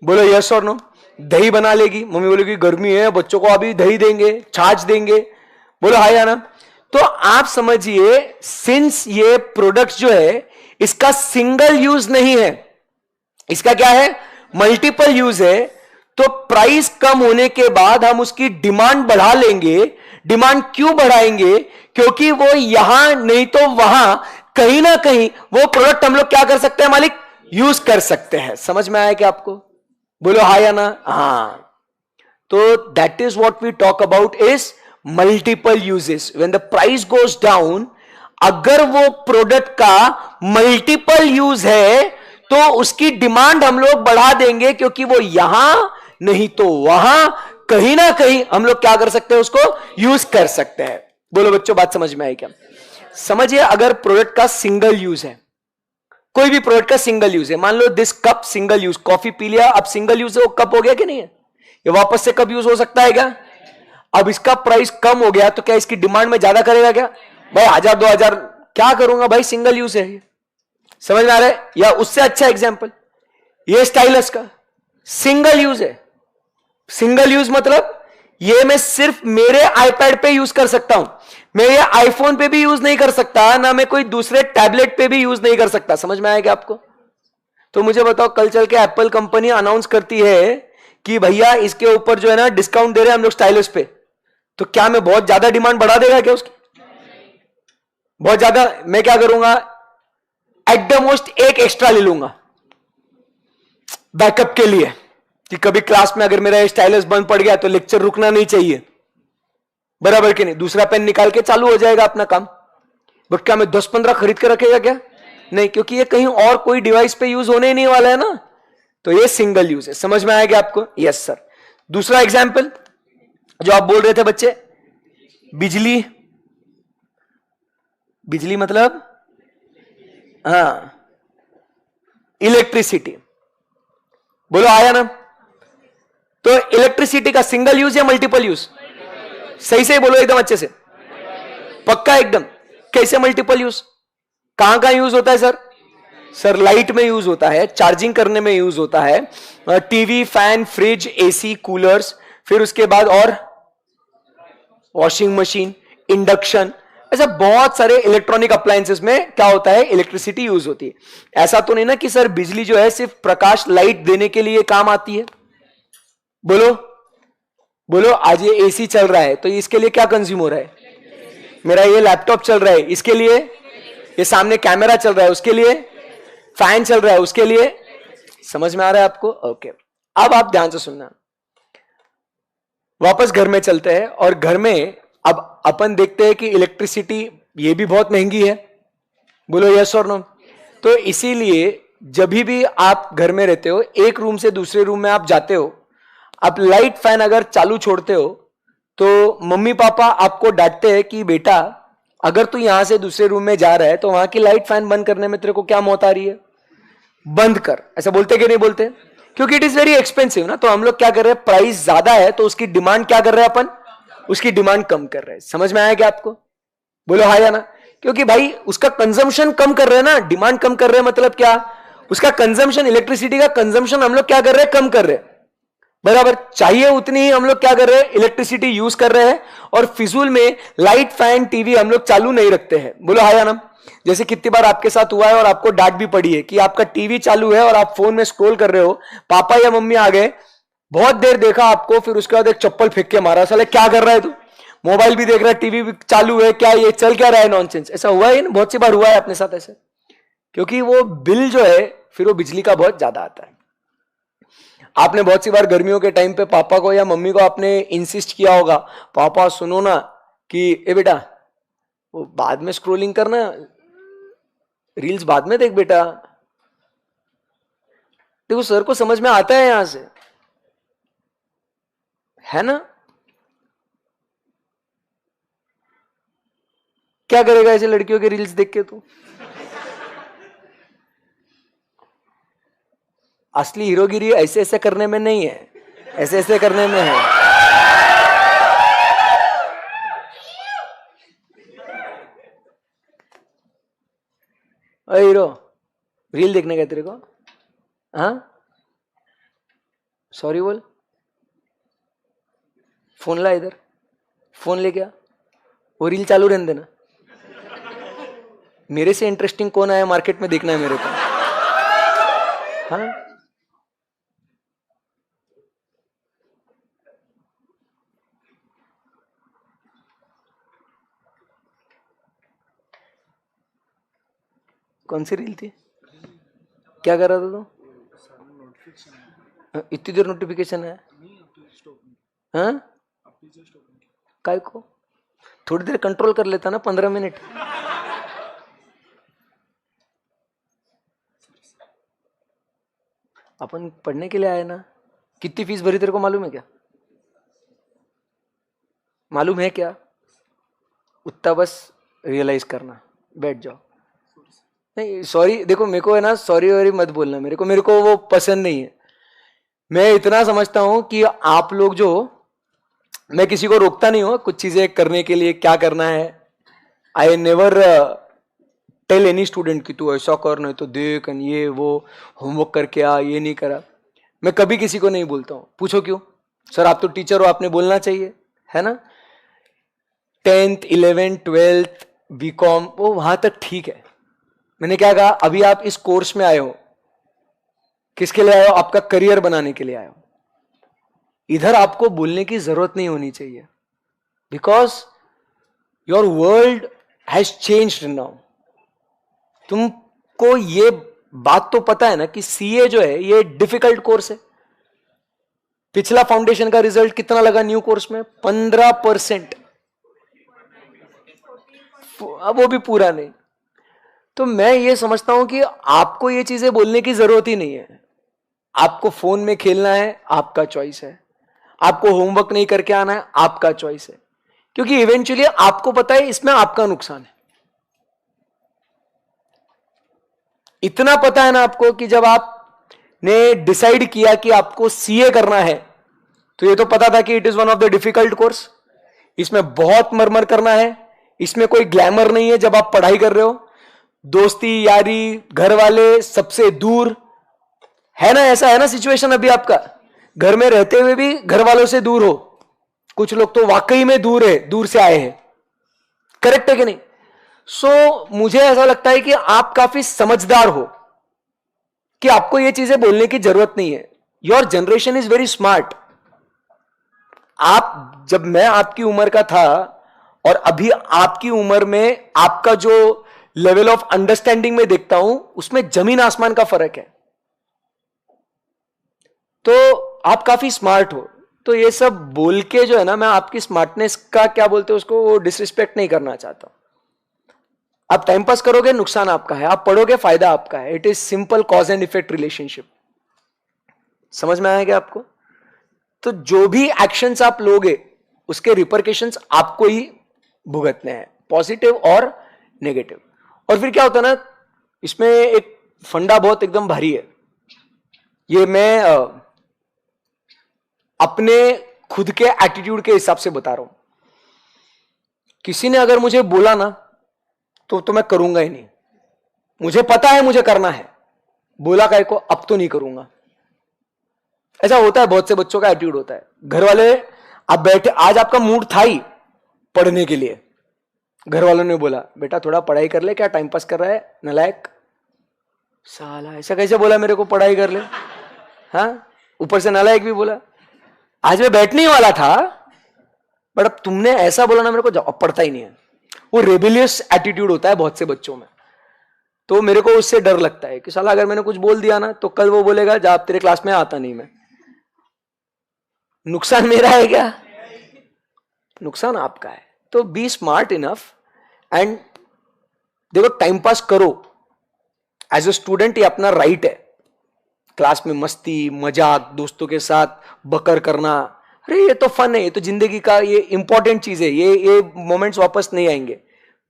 बोलो यस और नो। दही बना लेगी, मम्मी बोलेगी गर्मी है बच्चों को अभी दही देंगे, छाछ देंगे। बोलो हाय या ना। तो आप समझिए सिंस ये प्रोडक्ट जो है इसका सिंगल यूज नहीं है, इसका क्या है, मल्टीपल यूज है, तो प्राइस कम होने के बाद हम उसकी डिमांड बढ़ा लेंगे। डिमांड क्यों बढ़ाएंगे? क्योंकि वो यहां नहीं तो वहां कहीं ना कहीं वो प्रोडक्ट हम लोग क्या कर सकते हैं मालिक, यूज कर सकते हैं। समझ में आया क्या आपको? बोलो हाँ या ना? हाँ। तो that is what we talk about is multiple uses. When the price goes down, अगर वो प्रोडक्ट का मल्टीपल यूज है तो उसकी डिमांड हम लोग बढ़ा देंगे, क्योंकि वो यहां नहीं तो वहां कहीं ना कहीं हम लोग क्या कर सकते हैं, उसको यूज कर सकते हैं. बोलो बच्चों, बात समझ में आई क्या? समझिए, अगर प्रोडक्ट का सिंगल यूज है, कोई भी प्रोडक्ट का सिंगल यूज है, मान लो this cup single use, coffee पी लिया, अब सिंगल यूज है, वो कप हो गया कि नहीं है? ये वापस से कप यूज हो सकता है क्या? अब इसका प्राइस कम हो गया तो क्या इसकी डिमांड में ज्यादा करेगा क्या? भाई 1000-2000 क्या करूंगा भाई, सिंगल यूज है ये. समझ में आ रहा है? या उससे अच्छा एग्जांपल, ये स्टाइलस का सिंगल यूज है. सिंगल यूज मतलब ये मैं सिर्फ मेरे आईपैड पे यूज कर सकता हूं, मैं ये आईफोन पे भी यूज नहीं कर सकता, ना मैं कोई दूसरे टैबलेट पे भी यूज नहीं कर सकता. समझ में आएगा आपको? तो मुझे बताओ, कल चल के एप्पल कंपनी अनाउंस करती है कि भैया इसके ऊपर जो है ना डिस्काउंट दे रहे हैं हम लोग स्टाइलस पे, तो क्या मैं बहुत ज्यादा डिमांड बढ़ा देगा क्या उसकी? बहुत ज्यादा. मैं क्या करूंगा, एट द मोस्ट एक एक्स्ट्रा ले लूंगा बैकअप के लिए, कि कभी क्लास में अगर मेरा स्टाइलस बंद पड़ गया तो लेक्चर रुकना नहीं चाहिए. बराबर कि नहीं? दूसरा पेन निकाल के चालू हो जाएगा अपना काम. बट क्या मैं 10-15 खरीद के रखेगा क्या? नहीं, क्योंकि ये कहीं और कोई डिवाइस पे यूज होने ही नहीं वाला है ना. तो ये सिंगल यूज है. समझ में आएगा आपको? Yes sir. दूसरा एग्जाम्पल जो आप बोल रहे थे बच्चे, बिजली. बिजली मतलब हाँ, इलेक्ट्रिसिटी. बोलो आया ना? तो इलेक्ट्रिसिटी का सिंगल यूज या मल्टीपल यूज? सही से बोलो एकदम अच्छे से, पक्का एकदम. कैसे मल्टीपल यूज? कहां कहां यूज होता है सर? सर लाइट में यूज होता है, चार्जिंग करने में यूज होता है, TV, fan, fridge, AC, coolers, फिर उसके बाद और वॉशिंग मशीन, इंडक्शन, ऐसा बहुत सारे इलेक्ट्रॉनिक अप्लायंसेस में क्या होता है, इलेक्ट्रिसिटी यूज होती है. ऐसा तो नहीं ना कि सर बिजली जो है सिर्फ प्रकाश लाइट देने के लिए काम आती है. बोलो बोलो, आज ये एसी चल रहा है तो इसके लिए क्या कंज्यूम हो रहा है? मेरा ये लैपटॉप चल रहा है इसके लिए, ये सामने कैमरा चल रहा है उसके लिए, फैन चल रहा है उसके लिए. समझ में आ रहा है आपको? ओके. अब आप ध्यान से सुनना, वापस घर में चलते हैं. और घर में अब अपन देखते हैं कि इलेक्ट्रिसिटी ये भी बहुत महंगी है. बोलो यस और नो? तो इसीलिए जब भी आप घर में रहते हो, एक रूम से दूसरे रूम में आप जाते हो, आप लाइट फैन अगर चालू छोड़ते हो तो मम्मी पापा आपको डांटते हैं कि बेटा अगर तू यहां से दूसरे रूम में जा रहा है तो वहां की लाइट फैन बंद करने में तेरे को क्या मौत आ रही है, बंद कर. ऐसा बोलते कि नहीं बोलते? क्योंकि इट इज वेरी एक्सपेंसिव ना. तो हम लोग क्या कर रहे हैं, प्राइस ज्यादा है तो उसकी डिमांड क्या कर रहे हैं अपन, उसकी डिमांड कम कर रहे हैं. समझ में आया क्या आपको? बोलो हाँ या ना? क्योंकि भाई उसका कंजम्पशन कम कर रहे हैं ना, डिमांड कम कर रहे हैं मतलब क्या, उसका कंजम्पशन, इलेक्ट्रिसिटी का कंजम्पशन हम लोग क्या कर रहे हैं, कम कर रहे हैं. बराबर, चाहिए उतनी ही हम लोग क्या कर रहे हैं, इलेक्ट्रिसिटी यूज कर रहे हैं. और फिजूल में लाइट फैन टीवी हम लोग चालू नहीं रखते हैं. बोलो हाँ या ना? जैसे कितनी बार आपके साथ हुआ है और आपको डांट भी पड़ी है कि आपका टीवी चालू है और आप फोन में स्क्रॉल कर रहे हो, पापा या मम्मी आ गए, बहुत देर देखा आपको, फिर उसके बाद एक चप्पल फेंक के मारा, साले क्या कर रहा है तू, मोबाइल भी देख रहा है, टीवी भी चालू है, क्या ये चल क्या रहा है, नॉनसेंस. ऐसा हुआ है ना, बहुत सी बार हुआ है अपने साथ ऐसे. क्योंकि वो बिल जो है फिर वो बिजली का बहुत ज्यादा आता है. आपने बहुत सी बार गर्मियों के टाइम पे पापा को या मम्मी को आपने इंसिस्ट किया होगा, पापा सुनो ना कि ए बेटा वो बाद में स्क्रोलिंग करना, रील्स बाद में देख बेटा. देखो सर को समझ में आता है यहां से, है ना? क्या करेगा ऐसे लड़कियों के रील्स देख के? तू असली हीरोगिरी ऐसे ऐसे करने में नहीं है, ऐसे ऐसे करने में है. अरे हीरो, रील देखने गए तेरे को? हाँ, सॉरी बोल, फोन ला इधर, फोन ले क्या, वो रील चालू रहने देना. मेरे से इंटरेस्टिंग कौन आया मार्केट में देखना है मेरे को. हाँ, कौन सी रील थी, क्या कर रहा था तू? इतनी देर नोटिफिकेशन है. हाँ काय को थोड़ी देर कंट्रोल कर लेता ना, 15 मिनट। अपन पढ़ने के लिए आए ना। कितनी फीस भरी तेरे को मालूम है क्या? मालूम है क्या? उतना बस रियलाइज करना, बैठ जाओ। नहीं सॉरी, देखो मेरे को है ना, सॉरी वॉरी मत बोलना, मेरे को वो पसंद नहीं है। मैं इतना समझता हूं कि आप लोग जो, मैं किसी को रोकता नहीं हूं कुछ चीजें करने के लिए, क्या करना है। I never tell any student कि तू ऐसा कर, नहीं तो देख ये वो होमवर्क करके आ, ये नहीं करा। मैं कभी किसी को नहीं बोलता हूं। पूछो क्यों? सर आप तो टीचर हो, आपने बोलना चाहिए, है ना। 10th 11th 12th बीकॉम वो वहां तक ठीक है। मैंने क्या कहा, अभी आप इस कोर्स में आए हो, किसके लिए आए हो? आपका करियर बनाने के लिए आए हो। इधर आपको बोलने की जरूरत नहीं होनी चाहिए, because your world has changed now. तुमको ये बात तो पता है ना कि सीए जो है ये डिफिकल्ट कोर्स है। पिछला फाउंडेशन का रिजल्ट कितना लगा न्यू कोर्स में? 15%। अब वो भी पूरा नहीं। तो मैं ये समझता हूं कि आपको ये चीजें बोलने की जरूरत ही नहीं है। आपको फोन में खेलना है, आपका चॉइस है। आपको होमवर्क नहीं करके आना है, आपका चॉइस है। क्योंकि इवेंचुअली आपको पता है इसमें आपका नुकसान है। इतना पता है ना आपको कि जब आपने डिसाइड किया कि आपको सीए करना है, तो ये तो पता था कि it is one of the difficult course. इसमें बहुत मरमर करना है, इसमें कोई ग्लैमर नहीं है। जब आप पढ़ाई कर रहे हो, दोस्ती यारी घर वाले सबसे दूर, है ना, ऐसा है ना सिचुएशन अभी आपका। घर में रहते हुए भी घर वालों से दूर हो। कुछ लोग तो वाकई में दूर है, दूर से आए हैं। करेक्ट है कि नहीं? मुझे ऐसा लगता है कि आप काफी समझदार हो कि आपको ये चीजें बोलने की जरूरत नहीं है। Your generation is very smart. जब मैं आपकी उम्र का था और अभी आपकी उम्र में आपका जो लेवल ऑफ अंडरस्टैंडिंग में देखता हूं, उसमें जमीन आसमान का फर्क है। तो आप काफी स्मार्ट हो। तो ये सब बोल के जो है ना, मैं आपकी स्मार्टनेस का क्या बोलते हैं उसको, वो डिसरिस्पेक्ट नहीं करना चाहता। आप टाइम पास करोगे, नुकसान आपका है। आप पढ़ोगे, फायदा आपका है। It is simple cause and effect relationship. समझ में आया क्या आपको? तो जो भी एक्शंस आप लोगे, उसके रिपरकेशंस आपको ही भुगतने हैं, पॉजिटिव और नेगेटिव। और फिर क्या होता है ना, इसमें एक फंडा बहुत एकदम भारी है। ये मैं अपने खुद के एटीट्यूड के हिसाब से बता रहा हूं। किसी ने अगर मुझे बोला ना, तो मैं करूंगा ही नहीं। मुझे पता है मुझे करना है, बोला काय को, अब तो नहीं करूंगा। ऐसा होता है, बहुत से बच्चों का एटीट्यूड होता है। घर वाले, आप बैठे, आज आपका मूड था ही पढ़ने के लिए, घर वालों ने बोला बेटा थोड़ा पढ़ाई कर ले, क्या टाइम पास कर रहा है नालायक। साला ऐसा कैसे बोला मेरे को, पढ़ाई कर ले? हाँ, ऊपर से नालायक भी बोला। आज मैं बैठने ही वाला था, बट अब तुमने ऐसा बोला ना मेरे को, अब पढ़ता ही नहीं है। वो रेबिलियस एटीट्यूड होता है बहुत से बच्चों में। तो मेरे को उससे डर लगता है कि साला अगर मैंने कुछ बोल दिया ना, तो कल वो बोलेगा जा आप तेरे क्लास में आता नहीं मैं। नुकसान मेरा है क्या? नुकसान आपका है। तो बी स्मार्ट इनफ एंड देखो, टाइम पास करो एज ए स्टूडेंट, ये अपना राइट है। क्लास में मस्ती मजाक, दोस्तों के साथ बकर करना, अरे ये तो फन है, ये तो जिंदगी का ये इंपॉर्टेंट चीज है। ये मोमेंट्स वापस नहीं आएंगे।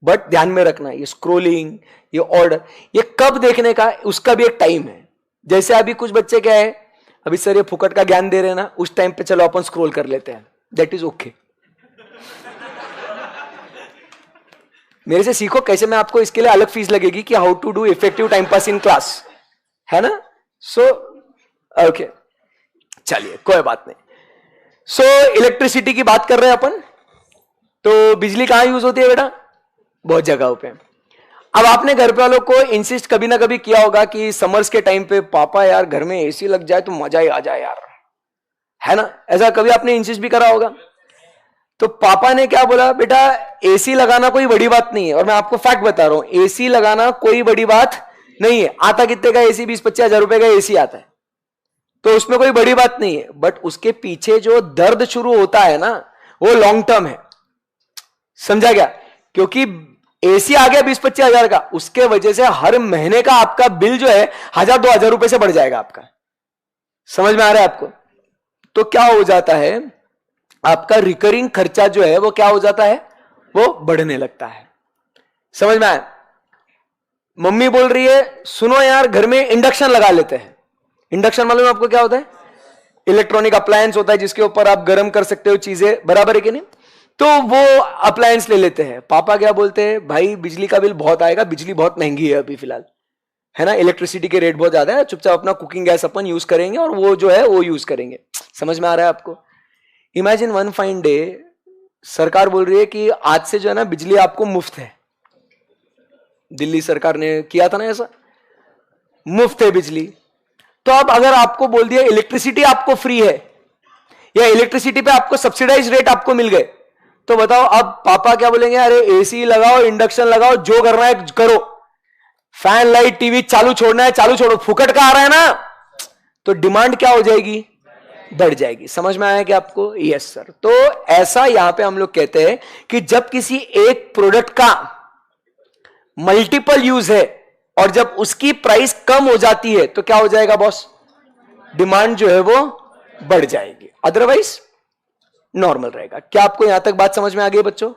बट ध्यान में रखना, ये स्क्रोलिंग, ये ऑर्डर, ये कब देखने का, उसका भी एक टाइम है। जैसे अभी कुछ बच्चे क्या है, अभी सर ये फुकट का ज्ञान दे रहे हैं ना, उस टाइम पे चलो अपन स्क्रोल कर लेते हैं, दैट इज ओके। मेरे से सीखो कैसे, मैं आपको इसके लिए अलग फीस लगेगी कि how to do effective time pass in class, है ना। ओके, चलिए कोई बात नहीं। इलेक्ट्रिसिटी की बात कर रहे हैं अपन। तो बिजली कहां यूज होती है बेटा? बहुत जगहों पे। अब आपने घर पे वालों को इंसिस्ट कभी ना कभी किया होगा कि समर्स के टाइम पे पापा यार घर में एसी लग जाए तो मजा ही आ जाए यार, है ना। ऐसा कभी आपने इंसिस्ट भी करा होगा। तो पापा ने क्या बोला, बेटा एसी लगाना कोई बड़ी बात नहीं है। और मैं आपको फैक्ट बता रहा हूं, एसी लगाना कोई बड़ी बात नहीं है। आता कितने का एसी? 20-25 हजार रुपए का एसी आता है। तो उसमें कोई बड़ी बात नहीं है, बट उसके पीछे जो दर्द शुरू होता है ना, वो लॉन्ग टर्म है। समझा गया? क्योंकि एसी आ गया 20-25 हजार का, उसके वजह से हर महीने का आपका बिल जो है 1000-2000 रुपए से बढ़ जाएगा आपका। समझ में आ रहा है आपको? तो क्या हो जाता है, आपका रिकरिंग खर्चा जो है वो क्या हो जाता है, वो बढ़ने लगता है। समझ में आया? मम्मी बोल रही है सुनो यार घर में इंडक्शन लगा लेते हैं। इंडक्शन मालूम है आपको क्या होता है? इलेक्ट्रॉनिक अप्लायंस होता है जिसके ऊपर आप गर्म कर सकते हो चीजें, बराबर है कि नहीं? तो वो अप्लायंस ले लेते हैं। पापा क्या बोलते हैं, भाई बिजली का बिल बहुत आएगा, बिजली बहुत महंगी है अभी फिलहाल, है ना, इलेक्ट्रिसिटी के रेट बहुत ज्यादा है, चुपचाप अपना कुकिंग गैस अपन यूज करेंगे और वो जो है वो यूज करेंगे। समझ में आ रहा है आपको? इमेजिन वन फाइन डे सरकार बोल रही है कि आज से जो है ना बिजली आपको मुफ्त है। दिल्ली सरकार ने किया था ना ऐसा, मुफ्त है बिजली। तो अब अगर आपको बोल दिया इलेक्ट्रिसिटी आपको फ्री है, या इलेक्ट्रिसिटी पे आपको सब्सिडाइज रेट आपको मिल गए, तो बताओ अब पापा क्या बोलेंगे, अरे एसी लगाओ, इंडक्शन लगाओ, जो करना है करो, फैन लाइट टीवी चालू छोड़ना है चालू छोड़ो, फुकट का आ रहा है ना। तो डिमांड क्या हो जाएगी, बढ़ जाएगी। समझ में आया कि आपको? Yes sir. तो ऐसा यहां पे हम लोग कहते हैं कि जब किसी एक प्रोडक्ट का मल्टीपल यूज है और जब उसकी प्राइस कम हो जाती है तो क्या हो जाएगा बॉस, डिमांड जो है वो बढ़ जाएगी, अदरवाइज नॉर्मल रहेगा। क्या आपको यहां तक बात समझ में आ गई बच्चों?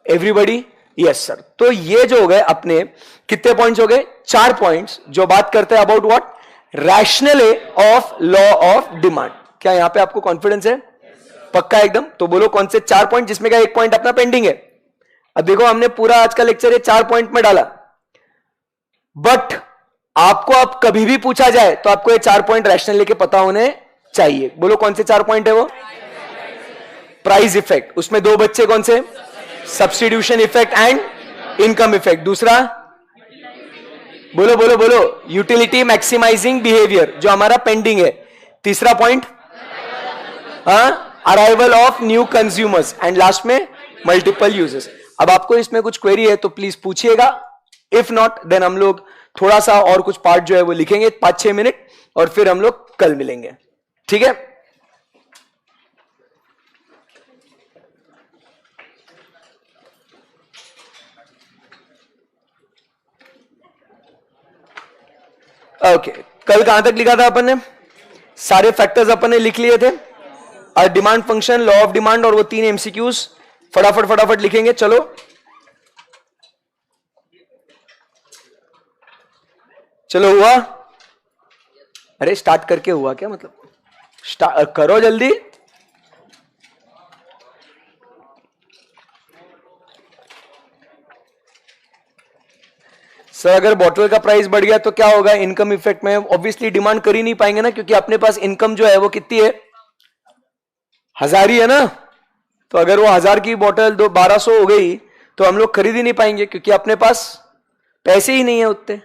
एवरीबडी? Yes sir. तो ये जो हो गए अपने कितने पॉइंट्स हो गए, 4 पॉइंट्स जो बात करते हैं about what, rational of law of demand. क्या यहां पे आपको कॉन्फिडेंस है? पक्का एकदम? तो बोलो कौन से 4 पॉइंट जिसमें का एक पॉइंट अपना पेंडिंग है। अब देखो हमने पूरा आज का लेक्चर ये 4 पॉइंट में डाला, बट आपको अब कभी भी पूछा जाए तो आपको ये 4 पॉइंट रैशनल लेके पता होने चाहिए। बोलो कौन से 4 पॉइंट है वो? प्राइस इफेक्ट, उसमें 2 बच्चे कौन से, substitution effect and income effect. दूसरा बोलो बोलो बोलो, यूटिलिटी मैक्सिमाइजिंग बिहेवियर जो हमारा पेंडिंग है। तीसरा point arrival of new consumers, and last में मल्टीपल यूजेस। अब आपको इसमें कुछ क्वेरी है तो प्लीज पूछिएगा, इफ नॉट देन हम लोग थोड़ा सा और कुछ पार्ट जो है वो लिखेंगे 5-6 मिनट और फिर हम लोग कल मिलेंगे, ठीक है? ओके कल कहां तक लिखा था अपन ने? सारे फैक्टर्स अपन ने लिख लिए थे, और demand function, law of demand और वो 3 एमसीक्यूज फटाफट फटाफट लिखेंगे। चलो चलो हुआ? अरे स्टार्ट करके हुआ क्या मतलब, करो जल्दी। सर अगर बॉटल का प्राइस बढ़ गया तो क्या होगा इनकम इफेक्ट में? ऑब्वियसली डिमांड कर ही नहीं पाएंगे ना, क्योंकि अपने पास इनकम जो है वो कितनी है, 1000 ही है ना। तो अगर वो 1000 की बोतल 1200 हो गई तो हम लोग खरीद ही नहीं पाएंगे, क्योंकि अपने पास पैसे ही नहीं है उतने।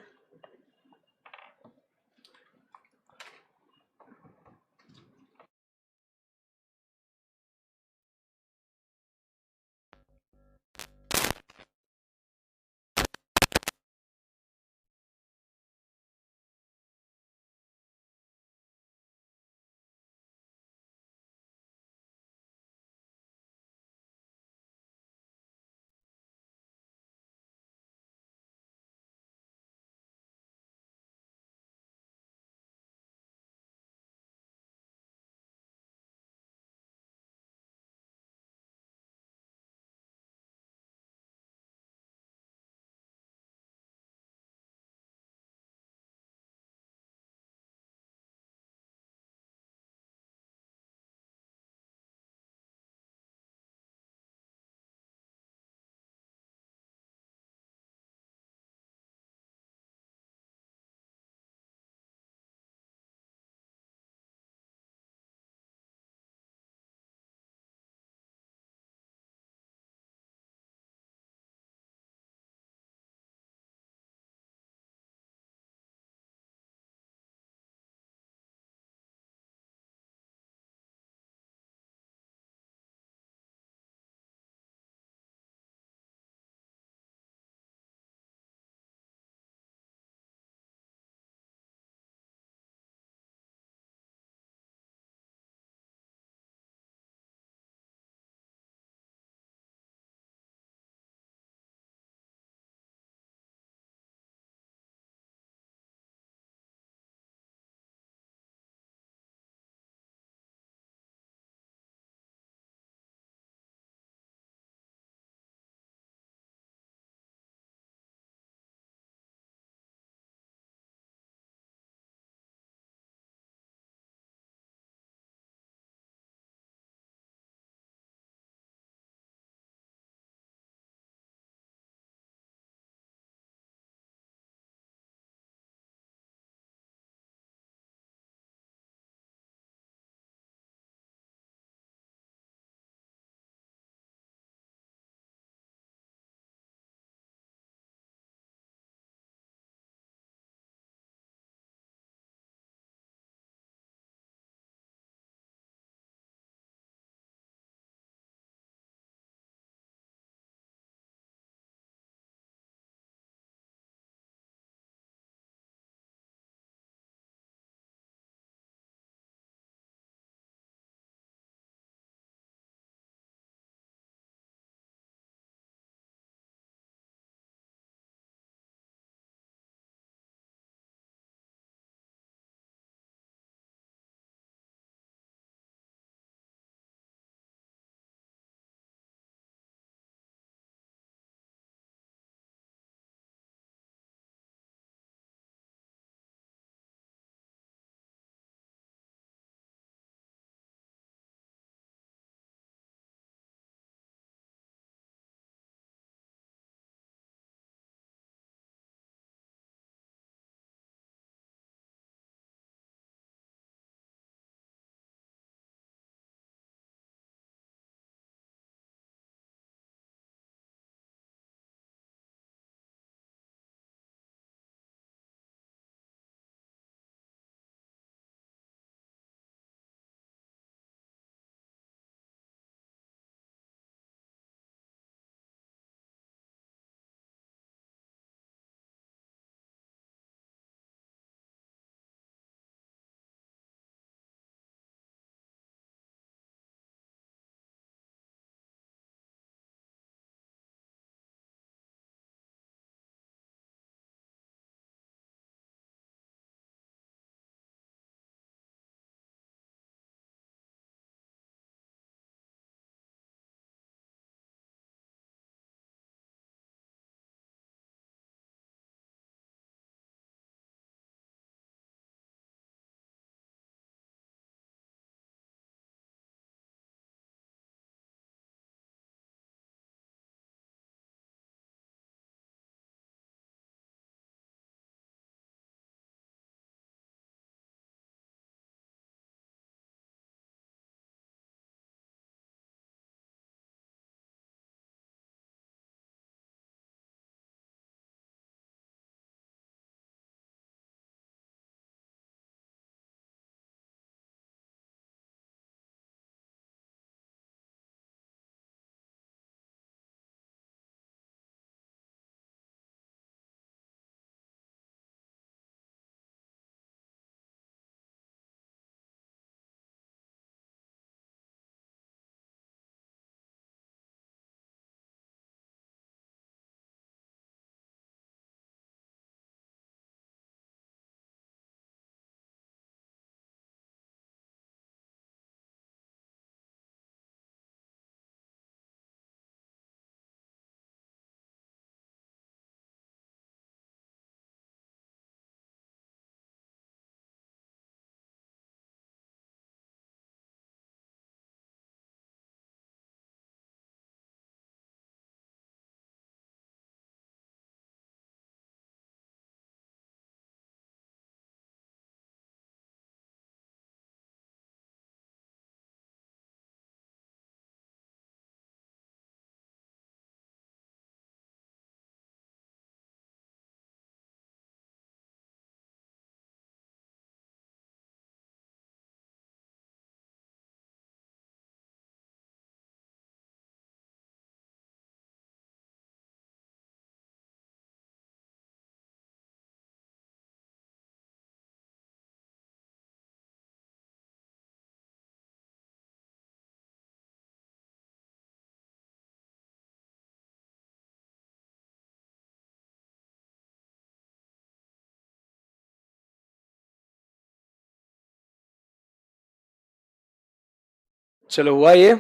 चलो हुआ ये।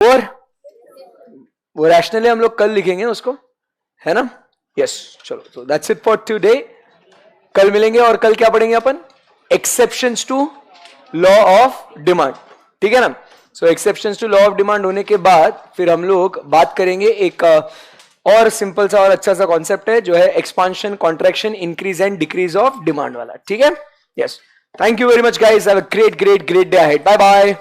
और वो रैशनली हम लोग कल लिखेंगे उसको, है ना? यस, चलो, तो दैट्स इट फॉर टुडे। कल मिलेंगे और कल क्या पढ़ेंगे अपन? Exceptions to law of demand, ठीक है ना? So exceptions to law of demand होने के बाद फिर हम लोग बात करेंगे एक और सिंपल सा और अच्छा सा कॉन्सेप्ट है जो है expansion, contraction, increase and decrease of demand वाला, ठीक है? Yes, thank you very much guys, have a great great great day ahead, bye bye.